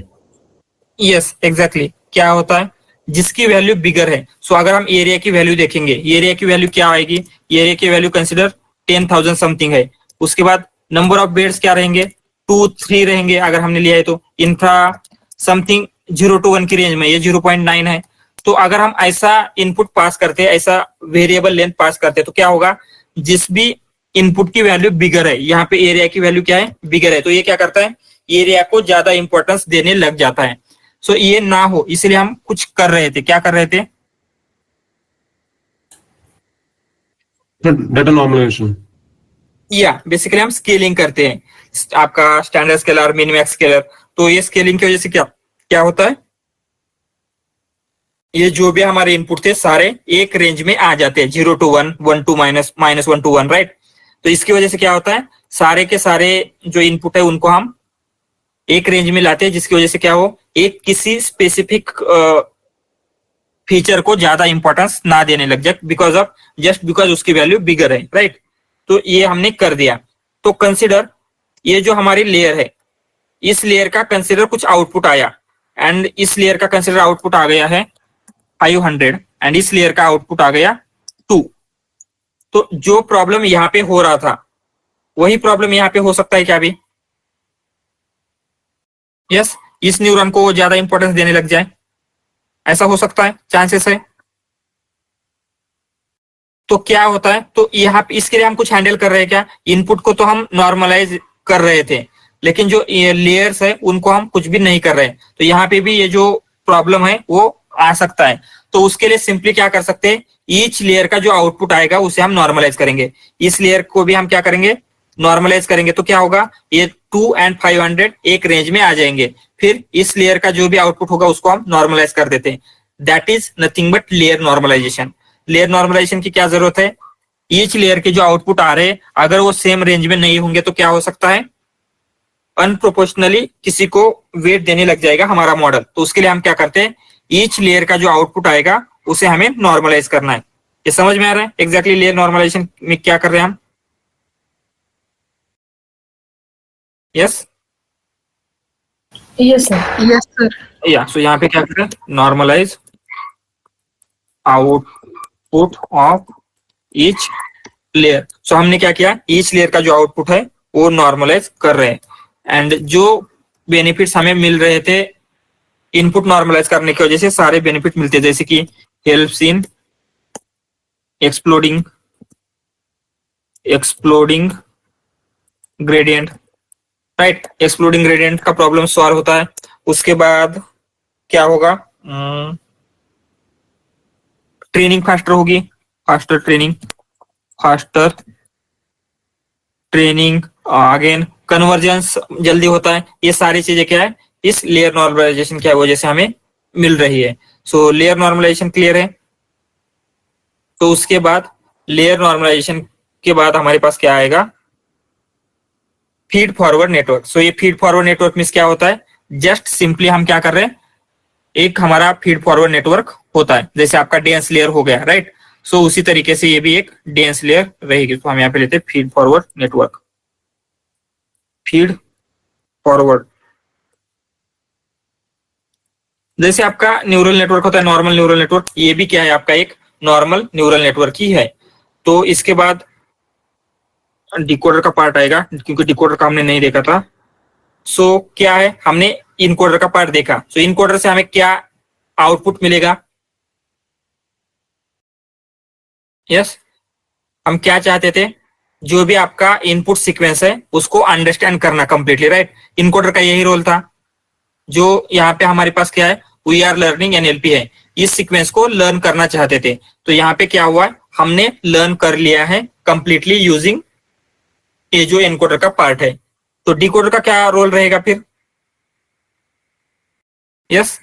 Yes exactly. क्या होता है जिसकी वैल्यू बिगर है, सो अगर हम एरिया की वैल्यू देखेंगे, एरिया की वैल्यू क्या आएगी? एरिया की वैल्यू कंसिडर 10,000 समथिंग है। उसके बाद नंबर ऑफ बेड्स क्या रहेंगे? 2 3 रहेंगे अगर हमने लिया है तो। इंफ्रा समथिंग 0 to 1 की रेंज में, ये 0.9 है। तो अगर हम ऐसा इनपुट पास करते हैं, ऐसा वेरिएबल लेंथ पास करते हैं, तो क्या होगा? जिस भी इनपुट की वैल्यू बिगर है, यहाँ पे एरिया की वैल्यू क्या है? बिगर है, तो ये क्या करता है? एरिया को ज्यादा इंपॉर्टेंस देने लग जाता है। सो ये ना हो इसलिए हम कुछ कर रहे थे। क्या कर रहे थे? Data normalisation. या बेसिकली हम स्केलिंग करते हैं, आपका स्टैंडर्ड स्केलर, मिनिमैक्स स्केलर। तो ये स्केलिंग की वजह से क्या क्या होता है? ये जो भी हमारे इनपुट थे सारे एक रेंज में आ जाते हैं, 0 to 1, 1 to -1 to 1, राइट? तो इसकी वजह से क्या होता है? सारे के सारे जो इनपुट है उनको हम एक रेंज में लाते हैं, जिसकी वजह से क्या हो, एक किसी स्पेसिफिक फीचर को ज्यादा इंपॉर्टेंस ना देने लग जाए, बिकॉज ऑफ जस्ट बिकॉज उसकी वैल्यू बिगर है, राइट? तो ये हमने कर दिया। तो कंसिडर ये जो हमारी लेयर है, इस लेयर का कंसिडर कुछ आउटपुट आया, एंड इस लेयर का कंसिडर आउटपुट आ गया है 500, एंड इस लेयर का आउटपुट आ गया 2। तो जो प्रॉब्लम यहाँ पे हो रहा था वही प्रॉब्लम यहाँ पे हो सकता है क्या अभी? यस, इस न्यूरॉन को ज्यादा इंपॉर्टेंस देने लग जाए, ऐसा हो सकता है, चांसेस है। तो क्या होता है? तो यहाँ पे इसके लिए हम कुछ हैंडल कर रहे हैं क्या? इनपुट को तो हम नॉर्मलाइज कर रहे थे, लेकिन जो लेयर्स है उनको हम कुछ भी नहीं कर रहे। तो यहाँ पे भी ये जो प्रॉब्लम है वो आ सकता है। तो उसके लिए सिंपली क्या कर सकते हैं? ईच लेयर का जो आउटपुट आएगा उसे हम नॉर्मलाइज करेंगे। इस लेयर को भी हम क्या करेंगे? नॉर्मलाइज करेंगे। तो क्या होगा? ये 2 and 500 एक रेंज में आ जाएंगे। फिर इस लेयर का जो भी आउटपुट होगा उसको हम नॉर्मलाइज कर देते हैं। That is nothing but layer normalisation. Layer normalisation की क्या जरूरत है? ईच लेयर के जो आउटपुट आ रहे हैं अगर वो सेम रेंज में नहीं होंगे तो क्या हो सकता है? अनप्रोपोर्शनली किसी को वेट देने लग जाएगा हमारा मॉडल। तो उसके लिए हम क्या करते हैं? ईच लेयर का जो आउटपुट आएगा उसे हमें नॉर्मलाइज करना है। ये समझ में आ रहा है एग्जैक्टली लेयर नॉर्मलाइजेशन में क्या कर रहे हैं हम? Yes yes sir. Yes, sir. या सो यहाँ पे क्या कर रहे हैं? Normalize output of each layer. So हमने क्या किया? ईच लेयर का जो आउटपुट है वो नॉर्मलाइज कर रहे हैं, एंड जो बेनिफिट्स हमें मिल रहे थे इनपुट नॉर्मलाइज करने की वजह से सारे बेनिफिट मिलते हैं, जैसे कि helps in exploding gradient, right? Exploding gradient का प्रॉब्लम सॉल्व होता है। उसके बाद क्या होगा? ट्रेनिंग फास्टर होगी, फास्टर ट्रेनिंग अगेन कन्वर्जेंस जल्दी होता है। ये सारी चीजें क्या है? इस लेयर नॉर्मलाइजेशन की वजह से हमें मिल रही है। सो लेयर नॉर्मलाइजेशन क्लियर है। तो उसके बाद लेयर नॉर्मलाइजेशन के बाद हमारे पास क्या आएगा? Feed forward network. सो ये फीड फॉरवर्ड नेटवर्क में क्या होता है? जस्ट सिंपली हम क्या कर रहे हैं? एक हमारा फीड फॉरवर्ड नेटवर्क होता है, जैसे आपका डेंस लेयर हो गया, राइट? सो उसी तरीके से ये भी एक डेंस लेयर रहेगी। तो हम यहाँ पे लेते हैं feed forward network. Feed forward जैसे आपका न्यूरल नेटवर्क होता है, नॉर्मल न्यूरल नेटवर्क, ये भी क्या है? आपका एक नॉर्मल न्यूरल नेटवर्क ही है। तो इसके बाद डिकोडर का पार्ट आएगा, क्योंकि डिकोडर का हमने नहीं देखा था। सो क्या है? हमने इनकोडर का पार्ट देखा। सो इनकोडर से हमें क्या आउटपुट मिलेगा? यस, हम क्या चाहते थे? जो भी आपका इनपुट सीक्वेंस है उसको अंडरस्टैंड करना कंप्लीटली, राइट? इनकोडर का यही रोल था। जो यहाँ पे हमारे पास क्या है? वी आर लर्निंग एनएलपी है, इस सीक्वेंस को लर्न करना चाहते थे। तो यहाँ पे क्या हुआ? हमने लर्न कर लिया है कंप्लीटली यूजिंग ये जो एनकोडर का पार्ट है। तो डिकोडर का क्या रोल रहेगा फिर? यस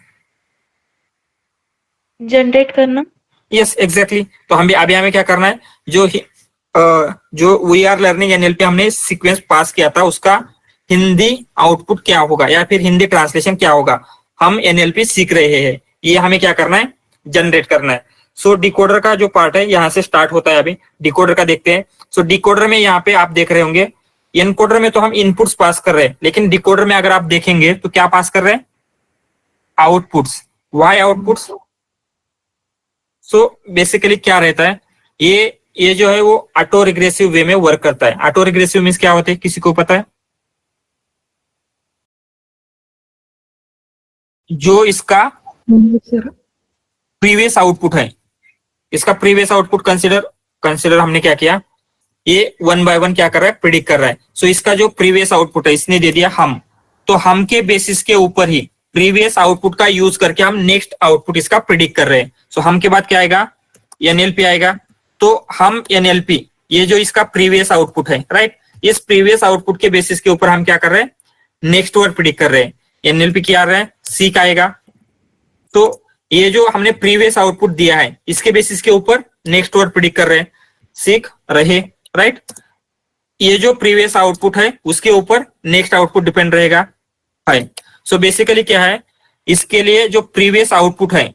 जनरेट करना। Yes exactly. तो हम भी अभी हमें क्या करना है? जो जो वी आर लर्निंग एनएलपी हमने सीक्वेंस पास किया था उसका हिंदी आउटपुट क्या होगा या फिर हिंदी ट्रांसलेशन क्या होगा, हम एनएलपी सीख रहे हैं, ये हमें क्या करना है, जनरेट करना है। सो डिकोडर का जो पार्ट है यहाँ से स्टार्ट होता है। अभी डिकोडर का देखते हैं। सो डिकोडर में यहाँ पे आप देख रहे होंगे, एनकोडर में तो हम इनपुट्स पास कर रहे हैं, लेकिन डिकोडर में अगर आप देखेंगे तो क्या पास कर रहे हैं, outputs. Why outputs? So basically क्या रहता है, ये जो है वो ऑटो रिग्रेसिव वे में वर्क करता है। ऑटो रिग्रेसिव मीन्स क्या होता है, किसी को पता है? जो इसका प्रीवियस आउटपुट है, इसका प्रीवियस आउटपुट कंसिडर हमने क्या किया, ये 1 बाय 1 क्या कर रहा है, प्रिडिक्ट कर रहा है। सो इसका जो प्रीवियस आउटपुट है इसने दे दिया हम, तो हम के बेसिस के ऊपर ही प्रीवियस आउटपुट का यूज करके हम नेक्स्ट आउटपुट इसका प्रिडिक्ट कर रहे हैं। सो हम के बाद क्या आएगा, एनएलपी आएगा। तो हम एनएलपी, ये जो इसका प्रीवियस आउटपुट है, राइट, इस प्रीवियस आउटपुट के बेसिस के ऊपर हम क्या कर रहे हैं, नेक्स्ट वर्ड प्रिडिक्ट कर रहे हैं। एनएलपी क्या आ रहा है, सीक आएगा। तो ये जो हमने प्रीवियस आउटपुट दिया है इसके बेसिस के ऊपर नेक्स्ट वर्ड प्रिडिक्ट कर रहे हैं, सीख रहे, राइट। ये जो प्रीवियस आउटपुट है उसके ऊपर नेक्स्ट आउटपुट डिपेंड रहेगा, है। सो बेसिकली क्या है, इसके लिए जो प्रीवियस आउटपुट है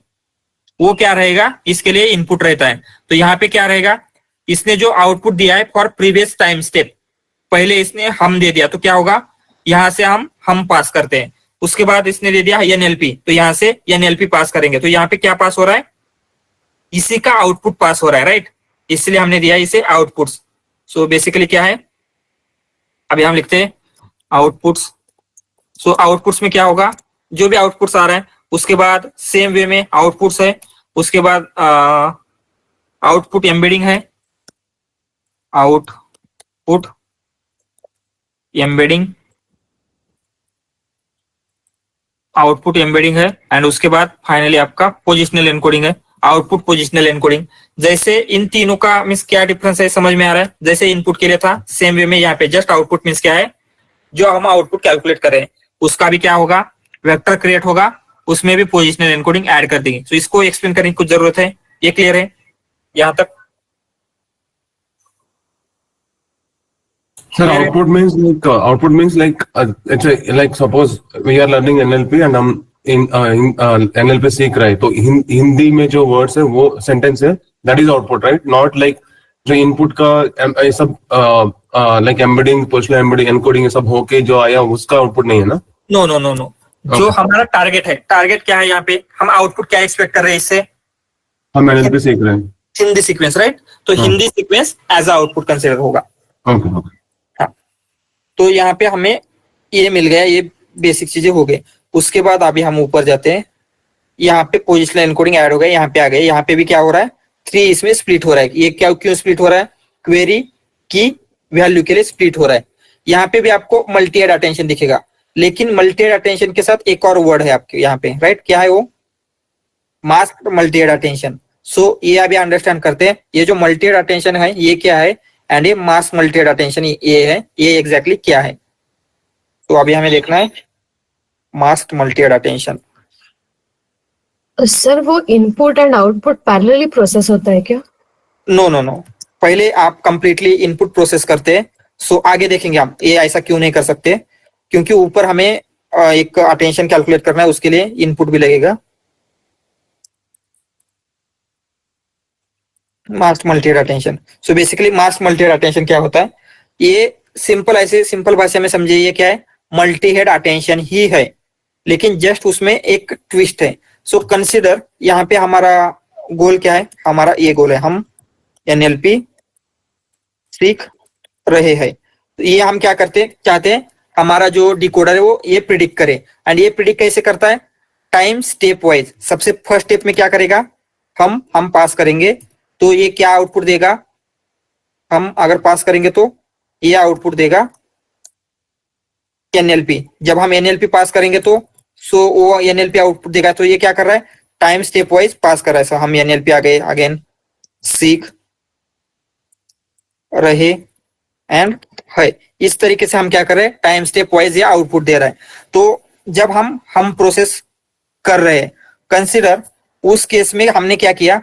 वो क्या रहेगा, इसके लिए इनपुट रहता है। तो यहाँ पे क्या रहेगा, इसने जो आउटपुट दिया है फॉर प्रीवियस टाइम स्टेप, पहले इसने हम दे दिया, तो क्या होगा, यहां से हम पास करते हैं। उसके बाद इसने दे दिया एनएलपी, तो यहां से एनएलपी पास करेंगे। तो यहाँ पे क्या पास हो रहा है, इसी का आउटपुट पास हो रहा है, राइट, इसलिए हमने दिया इसे आउटपुट्स। सो बेसिकली क्या है, अभी हम लिखते हैं आउटपुट्स। सो आउटपुट्स में क्या होगा, जो भी आउटपुट्स आ रहा है उसके बाद सेम वे में आउटपुट्स है, उसके बाद आउटपुट एम्बेडिंग है, आउटपुट एम्बेडिंग, आउटपुट एम्बेडिंग है, एंड उसके बाद फाइनली आपका पोजिशनल एनकोडिंग है, आउटपुट पोजिशनल एनकोडिंग। जैसे इन तीनों का मीन्स क्या डिफरेंस है समझ में आ रहा है, जैसे इनपुट के लिए था सेम वे में यहाँ पे जस्ट आउटपुट मीन्स क्या है, जो हम आउटपुट कैलकुलेट करें उसका भी क्या होगा, वेक्टर क्रिएट होगा, उसमें भी पोजिशनल एनकोडिंग ऐड कर देंगे। तो इसको एक्सप्लेन करने की कुछ जरूरत है, ये क्लियर है यहाँ तक? Sir, output means like it's like suppose we are learning NLP and हम NLP सीख रहे हैं, तो हिंदी में जो वर्ड्स है वो सेंटेंस है, that is output, right? Not like जो इनपुट का ये सब like embedding, positional embedding, encoding ये सब होके जो आया उसका आउटपुट नहीं है ना? नो नो नो नो, जो हमारा टारगेट है, टारगेट क्या है यहाँ पे, हम आउटपुट क्या एक्सपेक्ट कर रहे हैं इससे, हम NLP सीख रहे हैं, हिंदी सीक्वेंस, राइट। तो Hindi sequence as output consider होगा। ओके। तो यहाँ पे हमें ये मिल गया, ये बेसिक चीजें हो गई। उसके बाद अभी हम ऊपर जाते हैं, यहाँ पे पोजिशनल एनकोडिंग ऐड हो गया, यहाँ पे आ गए। यहाँ पे भी क्या हो रहा है, 3 इसमें स्प्लिट हो रहा है। ये क्या क्यों स्प्लिट हो रहा है, क्वेरी की वैल्यू के लिए स्प्लिट हो रहा है। यहाँ पे भी आपको मल्टी एड अटेंशन दिखेगा, लेकिन मल्टी एड अटेंशन के साथ एक और वर्ड है आपके यहाँ पे, राइट, क्या है वो, मास्क मल्टी एड अटेंशन। सो ये अभी अंडरस्टैंड करते हैं, ये जो मल्टी एड अटेंशन है ये क्या है, एंड ये मास्क मल्टी एड अटेंशन ये है, ये एग्जैक्टली क्या है। तो अभी हमें देखना है mask multi head attention. Sir वो input and output parallelly process होता है क्या? नो नो नो, पहले आप कंप्लीटली इनपुट प्रोसेस करते हैं। सो आगे देखेंगे हम ये ऐसा क्यों नहीं कर सकते, क्योंकि ऊपर हमें एक अटेंशन कैलकुलेट करना है, उसके लिए इनपुट भी लगेगा, mask multi head attention. So basically mask multi head attention क्या होता है, ये सिंपल, ऐसे सिंपल भाषा में समझिए, ये क्या है, मल्टी हेड अटेंशन ही है, लेकिन जस्ट उसमें एक ट्विस्ट है। सो कंसिडर यहाँ पे हमारा गोल क्या है, हमारा ये गोल है, हम एनएलपी सीख रहे हैं। तो ये हम क्या चाहते हैं, हमारा जो डिकोडर है वो ये प्रिडिक्ट करे, एंड ये प्रिडिक्ट कैसे करता है, टाइम स्टेप वाइज। सबसे फर्स्ट स्टेप में क्या करेगा, हम पास करेंगे, तो ये क्या आउटपुट देगा, हम अगर पास करेंगे तो ये आउटपुट देगा एनएलपी। जब हम एनएलपी पास करेंगे तो सो वो एनएलपी आउटपुट देगा। तो ये क्या कर रहा है, टाइम स्टेप वाइज पास कर रहा है। सो हम एनएलपी आ गए, अगेन सीख रहे एंड है, इस तरीके से हम क्या कर रहे हैं, टाइम स्टेप वाइज ये आउटपुट दे रहा है। तो जब हम प्रोसेस कर रहे हैं, कंसिडर उस केस में हमने क्या किया,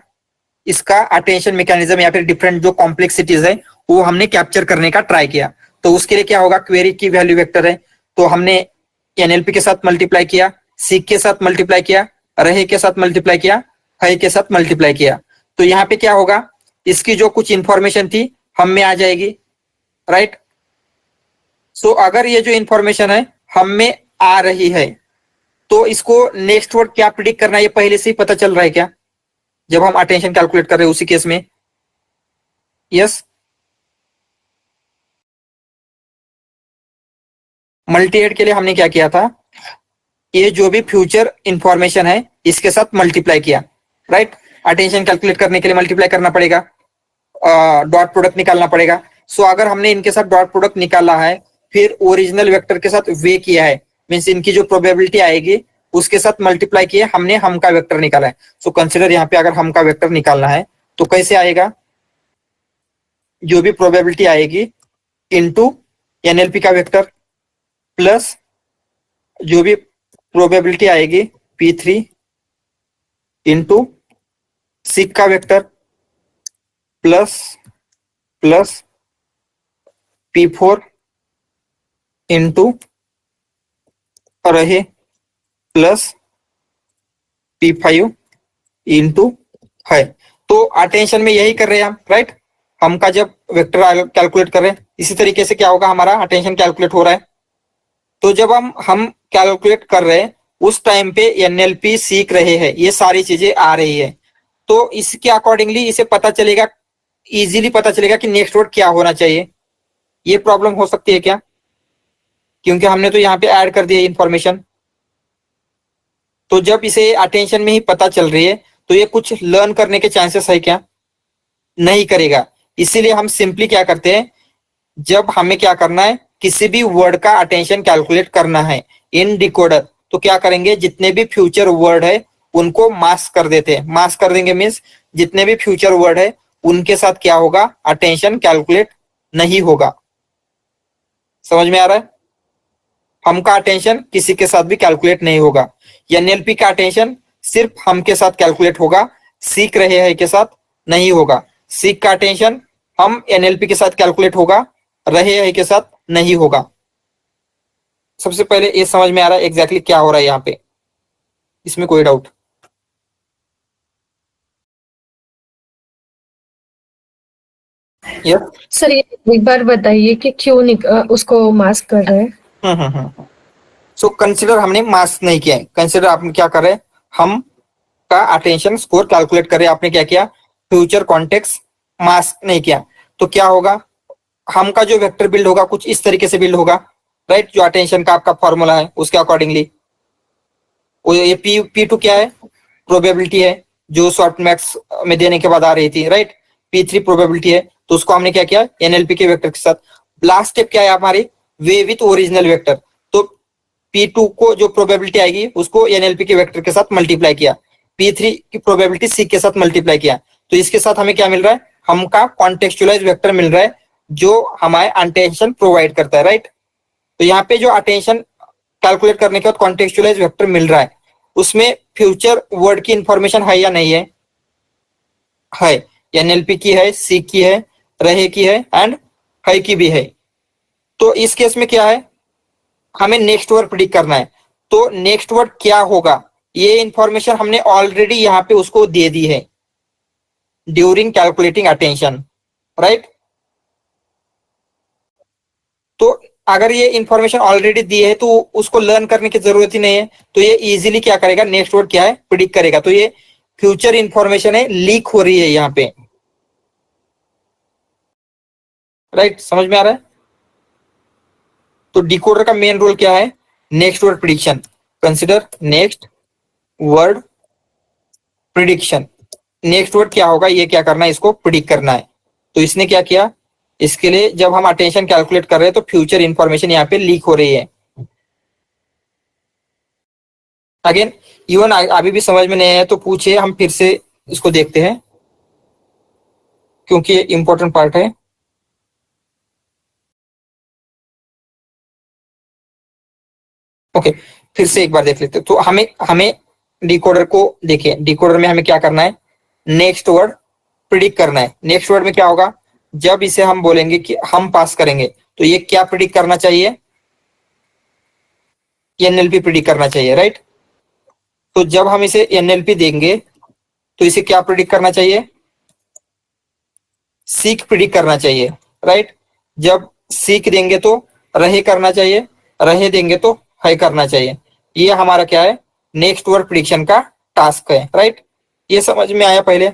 इसका अटेंशन मैकेनिज्म या फिर डिफरेंट जो कॉम्प्लेक्सिटीज है वो हमने कैप्चर करने का ट्राई किया। तो उसके लिए क्या होगा, क्वेरी की वैल्यू वेक्टर है, तो हमने एनएलपी के साथ मल्टीप्लाई किया, सीक के साथ मल्टीप्लाई किया, रहे के साथ मल्टीप्लाई किया, है के साथ मल्टीप्लाई किया। तो यहाँ पे क्या होगा, इसकी जो कुछ इंफॉर्मेशन थी हम में आ जाएगी, राइट। सो अगर ये जो इंफॉर्मेशन है हम में आ रही है तो इसको नेक्स्ट वर्ड क्या प्रिडिक्ट करना है ये पहले से ही पता चल रहा है क्या, जब हम अटेंशन कैलकुलेट कर रहे हैं उसी केस में? यस, मल्टी हेड के लिए हमने क्या किया था, ये जो भी फ्यूचर इंफॉर्मेशन है इसके साथ मल्टीप्लाई किया, राइट। अटेंशन कैलकुलेट करने के लिए मल्टीप्लाई करना पड़ेगा, डॉट प्रोडक्ट निकालना पड़ेगा। सो अगर हमने इनके साथ डॉट प्रोडक्ट निकाला है फिर ओरिजिनल वेक्टर के साथ वे किया है, मीन्स इनकी जो प्रोबेबिलिटी आएगी उसके साथ मल्टीप्लाई किए हमने हम का वेक्टर निकाला है। सो कंसिडर यहाँ पे अगर हम का वेक्टर निकालना है तो कैसे आएगा, जो भी प्रोबेबिलिटी आएगी इनटू एनएलपी का वेक्टर प्लस जो भी प्रोबेबिलिटी आएगी P3 इंटू सिक का वेक्टर प्लस P4 इंटू रहे प्लस P5 इंटू है। तो अटेंशन में यही कर रहे हैं हम, राइट। हम का जब वेक्टर कैलकुलेट कर रहे हैं इसी तरीके से क्या होगा, हमारा अटेंशन कैलकुलेट हो रहा है। तो जब हम कैलकुलेट कर रहे हैं उस टाइम पे एनएलपी सीख रहे हैं, ये सारी चीजें आ रही है, तो इसके अकॉर्डिंगली इसे पता चलेगा, इजीली पता चलेगा कि नेक्स्ट वर्ड क्या होना चाहिए। ये प्रॉब्लम हो सकती है क्या, क्योंकि हमने तो यहाँ पे ऐड कर दिया इंफॉर्मेशन। तो जब इसे अटेंशन में ही पता चल रही है तो ये कुछ लर्न करने के चांसेस है क्या, नहीं करेगा। इसीलिए हम सिंपली क्या करते हैं, जब हमें क्या करना है, किसी भी वर्ड का अटेंशन कैलकुलेट करना है इन डिकोडर, तो क्या करेंगे, जितने भी फ्यूचर वर्ड है उनको मास्क कर देते हैं। मास्क कर देंगे मीन्स जितने भी फ्यूचर वर्ड है उनके साथ क्या होगा, अटेंशन कैलकुलेट नहीं होगा। समझ में आ रहा है? हम का अटेंशन किसी के साथ भी कैलकुलेट नहीं होगा। एनएलपी का अटेंशन सिर्फ हम के साथ कैलकुलेट होगा, सीख रहे हैं के साथ नहीं होगा। सीख का अटेंशन हम एनएलपी के साथ कैलकुलेट होगा, रहे हैं के साथ नहीं होगा। सबसे पहले ये समझ में आ रहा है एग्जैक्टली क्या हो रहा है यहाँ पे, इसमें कोई डाउट? यस। सर ये एक बार बताइए कि क्यों उसको मास्क कर रहे हैं? सो कंसिडर हमने मास्क नहीं किया है, कंसिडर आपने क्या कर रहे हैं, हम का अटेंशन स्कोर कैलकुलेट कर रहे हैं, आपने क्या किया, फ्यूचर कॉन्टेक्स्ट मास्क नहीं किया। तो क्या होगा, हम का जो वेक्टर बिल्ड होगा कुछ इस तरीके से बिल्ड होगा, राइट। जो अटेंशन का आपका फॉर्मूला है उसके अकॉर्डिंगली ये P2 क्या है, प्रोबेबिलिटी है जो शॉर्ट मैक्स में देने के बाद आ रही थी, राइट। P3 प्रोबेबिलिटी है, तो उसको हमने क्या किया, एनएलपी के वेक्टर के साथ। लास्ट स्टेप क्या है हमारी, वे विथ ओरिजिनल वेक्टर। तो P2 को जो प्रोबेबिलिटी आएगी उसको एनएलपी के वेक्टर के साथ मल्टीप्लाई किया, P3 की प्रोबेबिलिटी सी के साथ मल्टीप्लाई किया, तो इसके साथ हमें क्या मिल रहा है, हम का कॉन्टेक्चुअलाइज वेक्टर मिल रहा है जो हमारे अटेंशन प्रोवाइड करता है, राइट। तो यहाँ पे जो अटेंशन कैलकुलेट करने के बाद कॉन्टेक्चुअलाइज वेक्टर मिल रहा है उसमें फ्यूचर वर्ड की इंफॉर्मेशन है या नहीं है, है। एनएलपी की है, सी की है, रहे की है एंड है की भी है। तो इस केस में क्या है, हमें नेक्स्ट वर्ड प्रिडिक्ट करना है। तो नेक्स्ट वर्ड क्या होगा ये इंफॉर्मेशन हमने ऑलरेडी यहाँ पे उसको दे दी है ड्यूरिंग कैलकुलेटिंग अटेंशन, राइट। तो अगर ये इंफॉर्मेशन ऑलरेडी दी है तो उसको लर्न करने की जरूरत ही नहीं है, तो ये इजीली क्या करेगा, नेक्स्ट वर्ड क्या है प्रिडिक्ट करेगा। तो ये फ्यूचर इंफॉर्मेशन है, लीक हो रही है यहाँ पे, राइट। समझ में आ रहा है? तो डिकोडर का मेन रोल क्या है, next word prediction. Consider next word prediction. Next word क्या होगा ये क्या करना है, इसको प्रिडिक्ट करना है। तो इसने क्या किया, इसके लिए जब हम अटेंशन कैलकुलेट कर रहे हैं तो फ्यूचर इंफॉर्मेशन यहाँ पे लीक हो रही है। अगेन इवन अभी भी समझ में नहीं आया तो पूछिए, हम फिर से इसको देखते हैं क्योंकि ये इंपॉर्टेंट पार्ट है। ओके, फिर से एक बार देख लेते हैं। तो हमें डिकोडर को देखिए, डिकोडर में हमें क्या करना है, नेक्स्ट वर्ड प्रिडिक्ट करना है। नेक्स्ट वर्ड में क्या होगा, जब इसे हम बोलेंगे कि हम पास करेंगे तो ये क्या प्रिडिक्ट करना चाहिए, एनएलपी प्रिडिक्ट करना चाहिए, राइट। तो जब हम इसे एनएलपी देंगे तो इसे क्या प्रिडिक्ट करना चाहिए, सीक प्रिडिक्ट करना चाहिए, राइट। जब सीक देंगे तो रहे करना चाहिए, रहे देंगे तो है करना चाहिए। ये हमारा क्या है, नेक्स्ट वर्ड प्रिडिक्शन का टास्क है, राइट। ये समझ में आया। पहले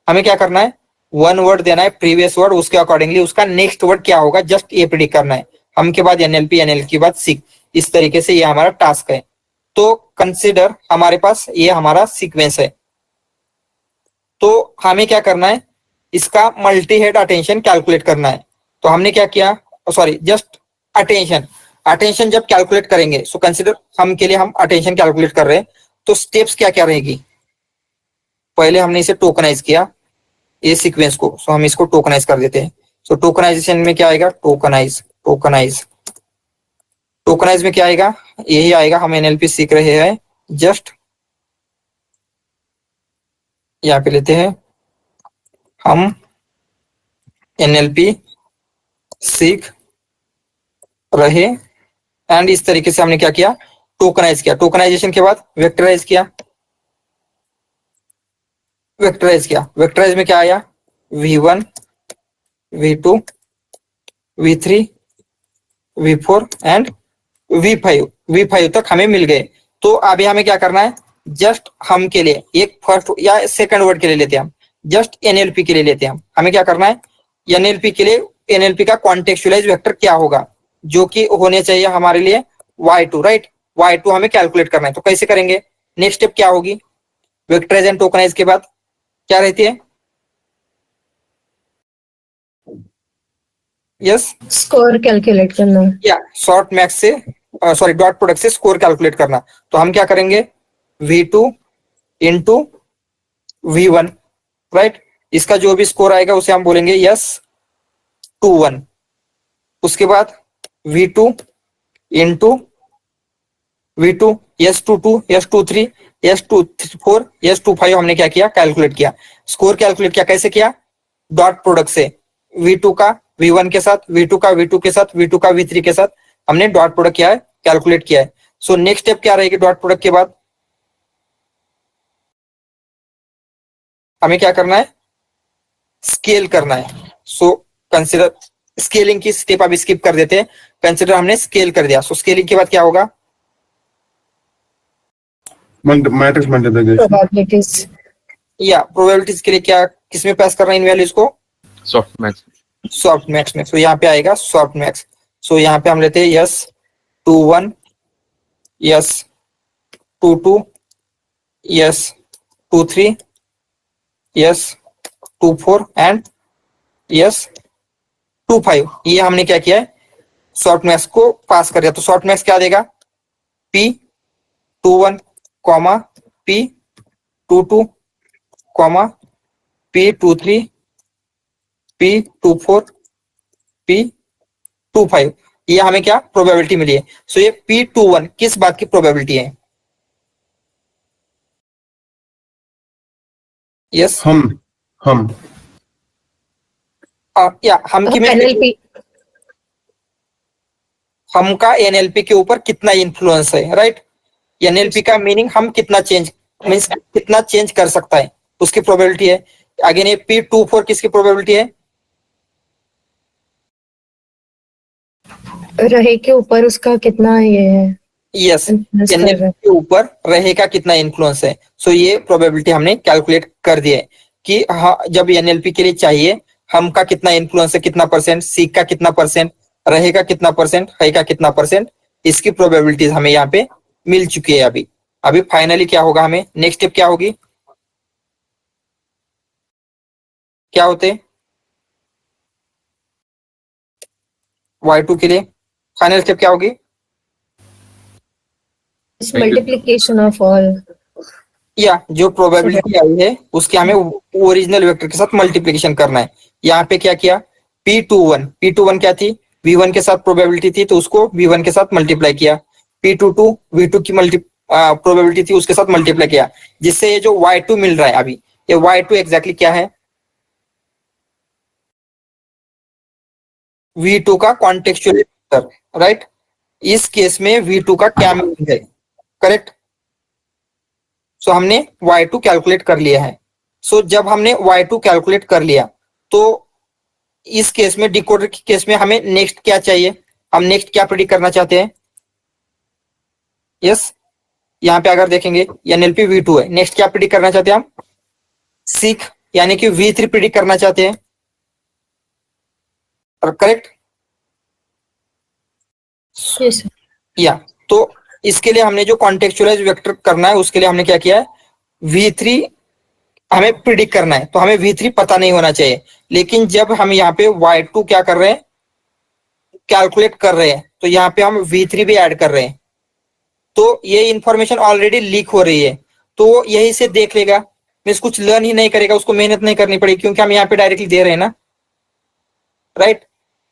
हमें क्या करना है, वन वर्ड देना है प्रीवियस वर्ड, उसके अकॉर्डिंगली उसका नेक्स्ट वर्ड क्या होगा जस्ट ये प्रिडिक्ट करना है। हम के बाद एनएलपी, एनएल के बाद सीक, इस तरीके से ये हमारा टास्क है। तो कंसिडर हमारे पास ये हमारा सीक्वेंस है। तो हमें क्या करना है, इसका मल्टी हेड अटेंशन कैलकुलेट करना है। तो हमने क्या किया, सॉरी जस्ट अटेंशन, अटेंशन जब कैलकुलेट करेंगे सो कंसिडर हम के लिए हम अटेंशन कैलकुलेट कर रहे हैं। तो स्टेप्स क्या क्या रहेगी, पहले हमने इसे टोकनाइज किया ये सीक्वेंस को, सो हम इसको टोकनाइज कर देते हैं। सो टोकनाइजेशन में क्या आएगा, टोकनाइज, टोकनाइज, टोकनाइज में क्या आएगा, यही आएगा। हम एनएलपी सीख रहे हैं, जस्ट यहाँ पे लेते हैं हम एनएलपी सीख रहे, एंड इस तरीके से हमने क्या किया, टोकनाइज किया। टोकनाइजेशन के बाद वेक्टराइज किया, वेक्टराइज किया। वेक्टराइज में क्या आया, V1, V2, V3, V4 and V5, V5 तक हमें मिल गए। तो अभी हमें क्या करना है, जस्ट हम के लिए एक फर्स्ट या सेकंड वर्ड के लिए लेते हैं, हम जस्ट एनएलपी के लिए लेते हैं। हमें क्या करना है, एनएलपी के लिए एनएलपी का कॉन्टेक्चुअलाइज वेक्टर क्या होगा, जो कि होने चाहिए हमारे लिए Y2, राइट। Y2 हमें कैलकुलेट करना है। तो कैसे करेंगे, नेक्स्ट स्टेप क्या होगी, वेक्टराइज एंड टोकनाइज के बाद क्या रहती है, यस, स्कोर कैलकुलेट करना। या शॉर्ट मैक्स से सॉरी डॉट प्रोडक्ट से स्कोर कैलकुलेट करना। तो हम क्या करेंगे, V2 इंटू V1, राइट। इसका जो भी स्कोर आएगा उसे हम बोलेंगे S21। उसके बाद V2 into V2, S22, S23, S24, S25 हमने क्या किया, कैलकुलेट किया। स्कोर कैलकुलेट किया, कैसे किया, डॉट प्रोडक्ट से V2 का V1 के साथ, V2 का V2 के साथ, V2 का V3 के साथ हमने डॉट प्रोडक्ट किया है, कैलकुलेट किया है। सो नेक्स्ट स्टेप क्या रहेगी, डॉट प्रोडक्ट के बाद हमें क्या करना है, स्केल करना है। सो कंसिडर स्केलिंग की स्टेप अभी स्किप कर देते हैं, कंसिडर हमने स्केल कर दिया। सो स्केलिंग के बाद क्या होगा, मैट्रिक्स मल्टीप्लिकेशन, प्रोबेबिलिटीज, या प्रोबेबिलिटीज के लिए क्या किसमें पास करना है इन वैल्यूज को, सॉफ्ट मैक्स। सॉफ्ट मैक्स में। सो यहाँ पे आएगा सॉफ्ट मैक्स। सो यहाँ पे हम लेते हैं S21, S22, S23, S24 and S25। ये हमने क्या किया है, सॉफ्ट मैक्स को पास कर दिया। तो सॉफ्ट मैक्स क्या देगा, P21, P22, P23, P24, P25। ये हमें क्या प्रोबेबिलिटी मिली है। सो ये P21 किस बात की प्रोबेबिलिटी है, यस, हम या हम की में एनएलपी, हम का एनएलपी के ऊपर कितना इन्फ्लुएंस है, राइट। एनएलपी का मीनिंग हम कितना चेंज, मीन्स कितना चेंज कर सकता है उसकी प्रोबेबिलिटी है। अगेन ये P24 किसकी प्रोबेबिलिटी है, रहे के ऊपर उसका कितना ये है, यस, influence कर रहा एनएलपी है। के ऊपर रहेगा कितना इन्फ्लुएंस है। सो ये प्रोबेबिलिटी हमने कैलकुलेट कर दी है कि हाँ, जब एनएलपी के लिए चाहिए हम का कितना इन्फ्लुएंस है, कितना परसेंट, सीक का कितना परसेंट, रहेगा कितना परसेंट, है का कितना परसेंट, इसकी प्रोबेबिलिटीज हमें यहाँ पे मिल चुकी है। अभी अभी फाइनली क्या होगा, हमें नेक्स्ट स्टेप क्या होगी, क्या होते Y2 के लिए फाइनल स्टेप क्या होगी, मल्टीप्लीकेशन ऑफ ऑल, या जो प्रोबेबिलिटी आई है उसके हमें ओरिजिनल वेक्टर के साथ मल्टीप्लिकेशन करना है। यहाँ पे क्या किया, P21 क्या थी, V1 के साथ प्रोबेबिलिटी थी तो उसको V1 के साथ मल्टीप्लाई किया। P22 V2 की प्रोबेबिलिटी थी उसके साथ मल्टीप्लाई किया, जिससे ये जो Y2 मिल रहा है अभी, ये Y2 एग्जैक्टली क्या है, V2 का कॉन्टेक्चुअल वेक्टर, राइट। इस केस में V2 का क्या मीनिंग है, करेक्ट। सो हमने Y2 कैलकुलेट कर लिया है। सो जब हमने Y2 कैलकुलेट कर लिया तो इस केस में, डिकोडर के केस में, हमें नेक्स्ट क्या चाहिए, हम नेक्स्ट क्या प्रिडिक्ट करना चाहते हैं। यस, यहाँ पे अगर देखेंगे NLP V2 है, नेक्स्ट क्या प्रिडिक्ट करना चाहते हैं हम, सीक यानी कि V3 प्रिडिक्ट करना चाहते हैं, करेक्ट। Yes, sir. या तो इसके लिए हमने जो कॉन्टेक्चुअलाइज वेक्टर करना है उसके लिए हमने क्या किया है, V3 हमें प्रिडिक्ट करना है, तो हमें V3 पता नहीं होना चाहिए। लेकिन जब हम यहाँ पे Y2 क्या कर रहे हैं, कैलकुलेट कर रहे हैं, तो यहाँ पे हम V3 भी ऐड कर रहे हैं, तो ये इंफॉर्मेशन ऑलरेडी लीक हो रही है, तो वो यही से देख लेगा, मीन्स कुछ लर्न ही नहीं करेगा, उसको मेहनत नहीं करनी पड़ेगी क्योंकि हम यहाँ पे डायरेक्टली दे रहे हैं ना, राइट।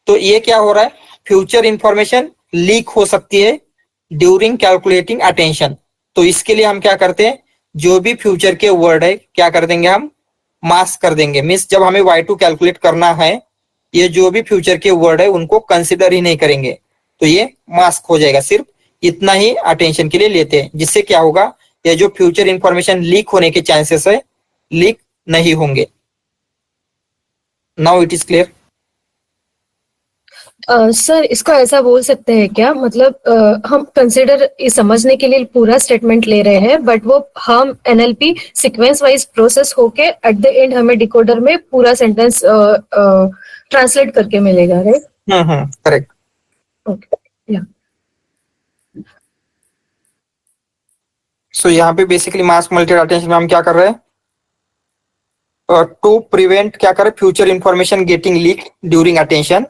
तो ये क्या हो रहा है, फ्यूचर इंफॉर्मेशन लीक हो सकती है ड्यूरिंग कैलकुलेटिंग अटेंशन। तो इसके लिए हम क्या करते हैं, जो भी फ्यूचर के वर्ड है क्या कर देंगे, हम मास्क कर देंगे। मीन्स जब हमें Y2 कैलकुलेट करना है, ये जो भी फ्यूचर के वर्ड है उनको कंसिडर ही नहीं करेंगे, तो ये मास्क हो जाएगा। सिर्फ इतना ही अटेंशन के लिए लेते हैं, जिससे क्या होगा, ये जो फ्यूचर इंफॉर्मेशन लीक होने के चांसेस है, लीक नहीं होंगे। Now it is clear. Sir इसको ऐसा बोल सकते हैं क्या, मतलब हम कंसिडर समझने के लिए पूरा स्टेटमेंट ले रहे हैं, बट वो हम NLP सीक्वेंस वाइज प्रोसेस होके एट द एंड हमें डिकोडर में पूरा सेंटेंस ट्रांसलेट करके मिलेगा, राइट। करेक्ट। ओके, या सो यहाँ पे बेसिकली मास्क मल्टीपल अटेंशन में हम क्या कर रहे हैं, टू प्रिवेंट क्या कर रहे हैं, future information getting leak during attention.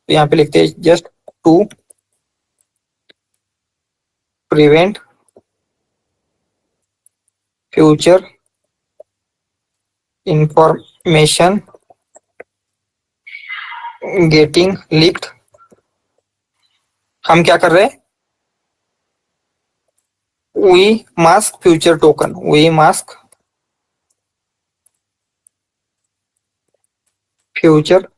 तो यहाँ पे लिखते हैं just to prevent future information getting leaked. हम क्या कर रहे हैं, we mask future token, we mask future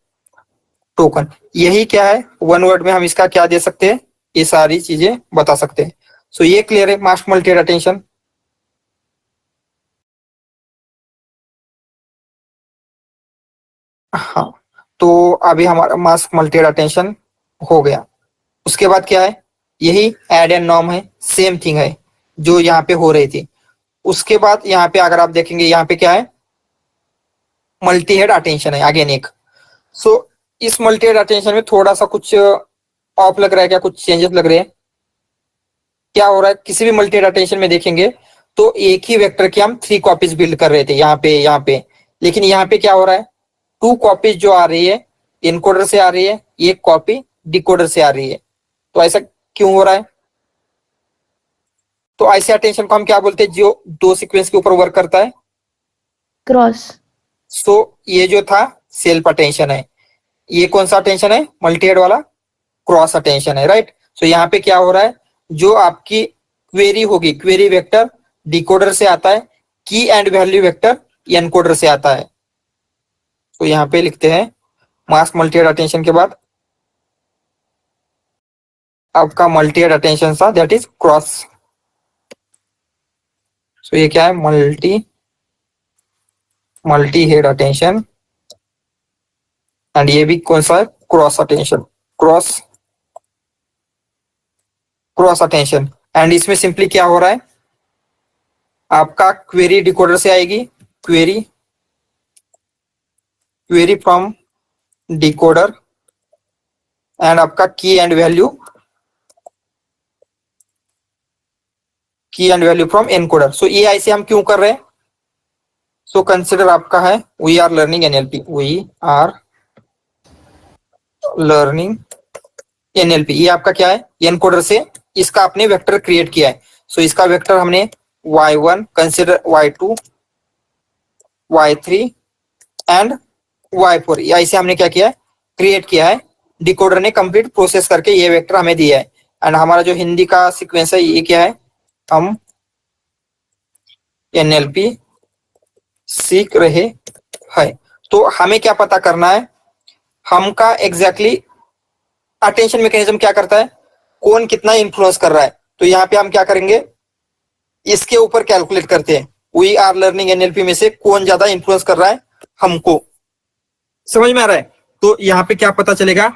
token. यही क्या है, वन वर्ड में हम इसका क्या दे सकते हैं, ये सारी चीजें बता सकते हैं। सो ये क्लियर है मास्क मल्टीपल अटेंशन। हाँ, तो अभी हमारा मास्क मल्टीपल अटेंशन हो गया। उसके बाद क्या है, यही एड एंड नॉर्म है, सेम थिंग है जो यहाँ पे हो रही थी। उसके बाद यहाँ पे अगर आप देखेंगे, यहाँ पे क्या है, मल्टी हेड अटेंशन है अगेन एक। सो इस मल्टी हेड अटेंशन में थोड़ा सा कुछ ऑफ लग रहा है, क्या कुछ चेंजेस लग रहे हैं। क्या हो रहा है, किसी भी मल्टी हेड अटेंशन में देखेंगे तो एक ही वेक्टर की हम 3 कॉपीज बिल्ड कर रहे थे यहाँ पे, लेकिन यहाँ पे क्या हो रहा है, 2 कॉपीज जो आ रही है इनकोडर से आ रही है, एक कॉपी डिकोडर से आ रही है। तो ऐसा क्यों हो रहा है, तो ऐसे अटेंशन को हम क्या बोलते हैं, जो 2 सीक्वेंस के ऊपर वर्क करता है, क्रॉस। सो ये जो था सेल्फ अटेंशन है, ये कौन सा अटेंशन है, मल्टी हेड वाला क्रॉस अटेंशन है, राइट। सो यहाँ पे क्या हो रहा है, जो आपकी क्वेरी होगी, क्वेरी वेक्टर डिकोडर से आता है, की एंड वैल्यू वेक्टर एनकोडर से आता है। तो यहाँ पे लिखते हैं मास्क मल्टी हेड अटेंशन के बाद आपका मल्टी हेड अटेंशन था, दैट इज क्रॉस। सो ये क्या है, मल्टी हेड अटेंशन, एंड ये भी कौन सा है, cross attention, cross attention. And इसमें सिंपली क्या हो रहा है, आपका क्वेरी डिकोडर से आएगी, क्वेरी फ्रॉम डिकोडर, एंड आपका की एंड वैल्यू फ्रॉम एनकोडर। सो ये ऐसे हम क्यों कर रहे हैं, सो कंसिडर आपका है we are learning NLP, we are learning NLP। ये आपका क्या है, एनकोडर से इसका आपने वेक्टर क्रिएट किया है। सो इसका वेक्टर हमने y1 consider, y2, y3 and y4, ऐसे हमने क्या किया है, क्रिएट किया है। डिकोडर ने कंप्लीट प्रोसेस करके ये वेक्टर हमें दिया है। एंड हमारा जो हिंदी का सीक्वेंस है ये क्या है, हम NLP सीख रहे हैं। तो हमें क्या पता करना है, हम का एग्जैक्टली अटेंशन मैकेनिज्म क्या करता है, कौन कितना इन्फ्लुएंस कर रहा है, तो यहाँ पे हम क्या करेंगे, इसके ऊपर कैलकुलेट करते हैं वी आर लर्निंग एनएलपी में से कौन ज्यादा इन्फ्लुएंस कर रहा है हमको। समझ में आ रहा है? तो यहाँ पे क्या पता चलेगा,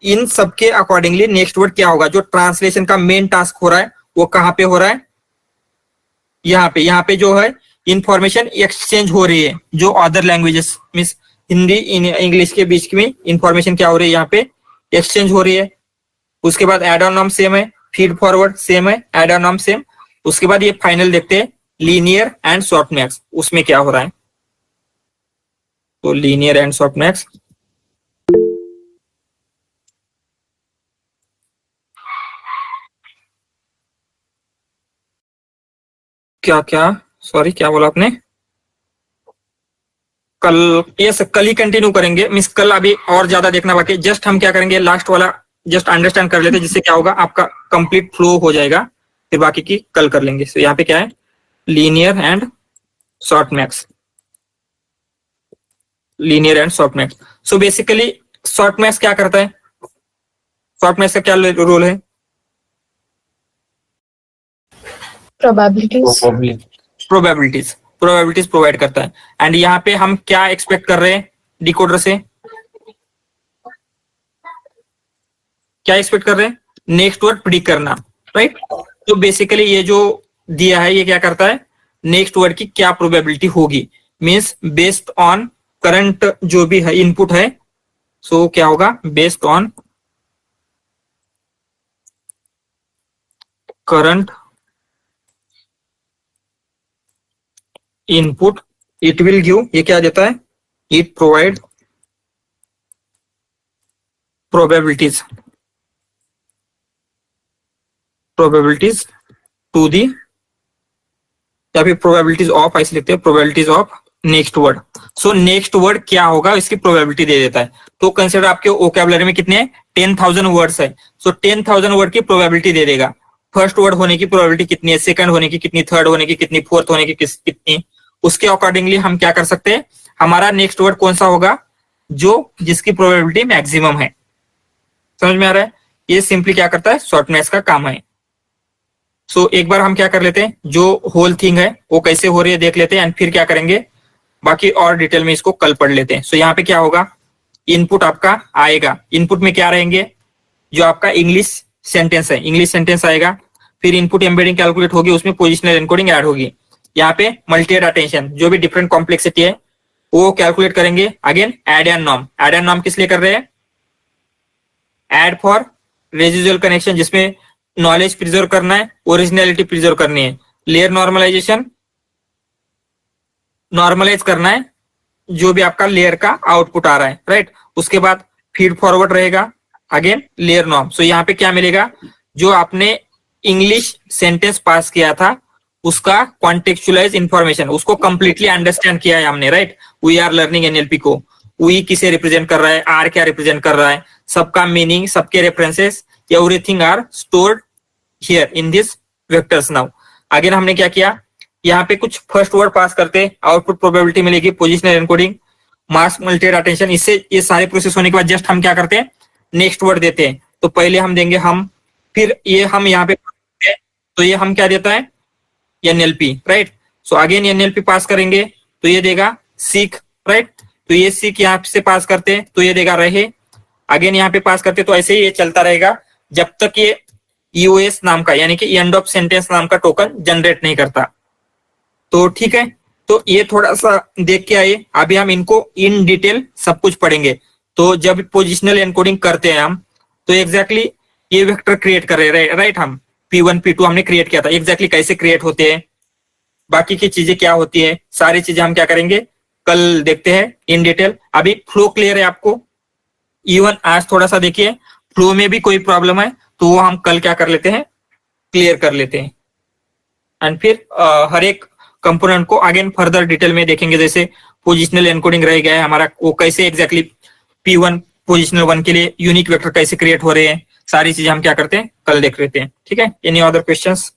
इन सबके अकॉर्डिंगली नेक्स्ट वर्ड क्या होगा, जो ट्रांसलेशन का मेन टास्क हो रहा है वो कहाँ पे हो रहा है, यहाँ पे जो है इंफॉर्मेशन एक्सचेंज हो रही है, जो other languages means Hindi English के बीच में इंफॉर्मेशन क्या हो रही है, यहाँ पे एक्सचेंज हो रही है। उसके बाद एड ऑन नाम सेम है, फीड फॉरवर्ड सेम है, एड ऑन नाम सेम। उसके बाद ये फाइनल देखते हैं लीनियर एंड सॉफ्टमैक्स, उसमें क्या हो रहा है। तो लीनियर एंड सॉफ्टमैक्स क्या सॉरी क्या बोला आपने, कल यस कल ही कंटिन्यू करेंगे, मीन्स कल अभी और ज्यादा देखना बाकी। जस्ट हम क्या करेंगे, लास्ट वाला जस्ट अंडरस्टैंड कर लेते हैं, जिससे क्या होगा आपका कंप्लीट फ्लो हो जाएगा, फिर बाकी की कल कर लेंगे। तो यहाँ पे क्या है, linear and softmax, linear and softmax. So basically softmax क्या करता है, सॉफ्टमैक्स का क्या रोल है, प्रोबेबिलिटीज प्रोबेबिलिटीज प्रोवाइड करता है। एंड यहाँ पे हम क्या एक्सपेक्ट कर रहे हैं डिकोडर से, क्या एक्सपेक्ट कर रहे हैं, नेक्स्ट वर्ड प्रिडिक्ट करना, राइट। तो बेसिकली ये जो दिया है ये क्या करता है, नेक्स्ट वर्ड की क्या प्रोबेबिलिटी होगी, मींस बेस्ड ऑन करंट जो भी है इनपुट है, सो क्या होगा, based on current input it will give, ये क्या देता है, it provide probabilities to the, या फिर प्रोबेबिलिटीज ऑफ, ऐसे लिखते हैं probabilities of next word. So next word क्या होगा इसकी प्रोबेबिलिटी दे देता है। तो कंसिडर आपके वोकैबुलरी में कितने 10,000 वर्ड्स है, सो 10,000 वर्ड की प्रोबेबिलिटी दे देगा। फर्स्ट वर्ड होने की प्रोबेबिलिटी कितनी है, सेकंड होने की कितनी, थर्ड होने की कितनी, फोर्थ होने की कितनी, उसके अकॉर्डिंगली हम क्या कर सकते हैं, हमारा नेक्स्ट वर्ड कौन सा होगा जो जिसकी प्रोबेबिलिटी मैक्सिमम है। समझ में आ रहा है, ये सिंपली क्या करता है, शॉर्टनेस का काम है। सो एक बार हम क्या कर लेते हैं, जो होल थिंग है वो कैसे हो रही है देख लेते हैं, एंड फिर क्या करेंगे बाकी और डिटेल में इसको कल पढ़ लेते हैं। सो यहाँ पे क्या होगा, इनपुट आपका आएगा, इनपुट में क्या रहेंगे, जो आपका इंग्लिश सेंटेंस है, इंग्लिश सेंटेंस आएगा, फिर इनपुट एम्बेडिंग कैलकुलेट होगी, उसमें पोजिशनल एनकोडिंग ऐड होगी। यहाँ पे मल्टी अटेंशन जो भी डिफरेंट कॉम्प्लेक्सिटी है वो कैलकुलेट करेंगे। Again add and norm, add and norm किस लिए कर रहे हैं, एड फॉर रेजिजुअल कनेक्शन, जिसमें नॉलेज प्रिजर्व करना है, ओरिजिनलिटी प्रिजर्व करनी है। लेयर नॉर्मलाइजेशन, नॉर्मलाइज करना है जो भी आपका लेयर का आउटपुट आ रहा है, राइट। उसके बाद फीड फॉरवर्ड रहेगा, अगेन लेयर नॉर्म। सो यहाँ पे क्या मिलेगा, जो आपने इंग्लिश सेंटेंस पास किया था उसका कॉन्टेक्चुअलाइज इंफॉर्मेशन, उसको कंप्लीटली अंडरस्टैंड किया है हमने, right. We are learning NLP को, वी किसे रिप्रेजेंट कर रहा है, आर क्या रिप्रेजेंट कर रहा है, सबका मीनिंग, सबके references, everything are stored here in this vectors now. Again हमने क्या किया, यहाँ पे कुछ फर्स्ट वर्ड पास करते, आउटपुट प्रोबेबिलिटी मिलेगी, positional encoding, mask multi attention. इससे ये सारे प्रोसेस होने के बाद जस्ट हम क्या करते हैं, नेक्स्ट वर्ड देते हैं। तो पहले हम देंगे हम, फिर ये हम यहाँ पे, तो ये हम क्या देता है, NLP, right. So again NLP pass करेंगे तो ये देगा सीख, राइट। तो ये सीख यहाँ से पास करते हैं तो ये देगा रहे, अगेन यहाँ पे पास करते, तो ऐसे ही ये चलता रहेगा जब तक ये यूएस नाम का यानी कि एंड ऑफ सेंटेंस नाम का टोकन जनरेट नहीं करता। तो ठीक है, तो ये थोड़ा सा देख के आइए, अभी हम इनको इन डिटेल सब कुछ पढ़ेंगे। तो जब पोजिशनल एनकोडिंग करते हैं हम, तो एग्जैक्टली ये वेक्टर क्रिएट कर रहे हैं, राइट। हम P1 P2 हमने क्रिएट किया था, एग्जैक्टली कैसे क्रिएट होते हैं, बाकी की चीजें क्या होती है, सारी चीजें हम क्या करेंगे कल देखते हैं इन डिटेल। अभी फ्लो क्लियर है आपको, इवन आज थोड़ा सा देखिए फ्लो में भी कोई प्रॉब्लम है तो वो हम कल क्या कर लेते हैं, क्लियर कर लेते हैं। एंड फिर हर एक कंपोनेंट को अगेन फर्दर डिटेल में देखेंगे, जैसे पोजिशनल एनकोडिंग रह गया है हमारा, वो कैसे एग्जैक्टली P1 पोजिशनल 1 के लिए यूनिक वेक्टर कैसे क्रिएट हो रहे हैं, सारी चीजें हम क्या करते हैं कल देख लेते हैं। ठीक है, एनी अदर क्वेश्चंस?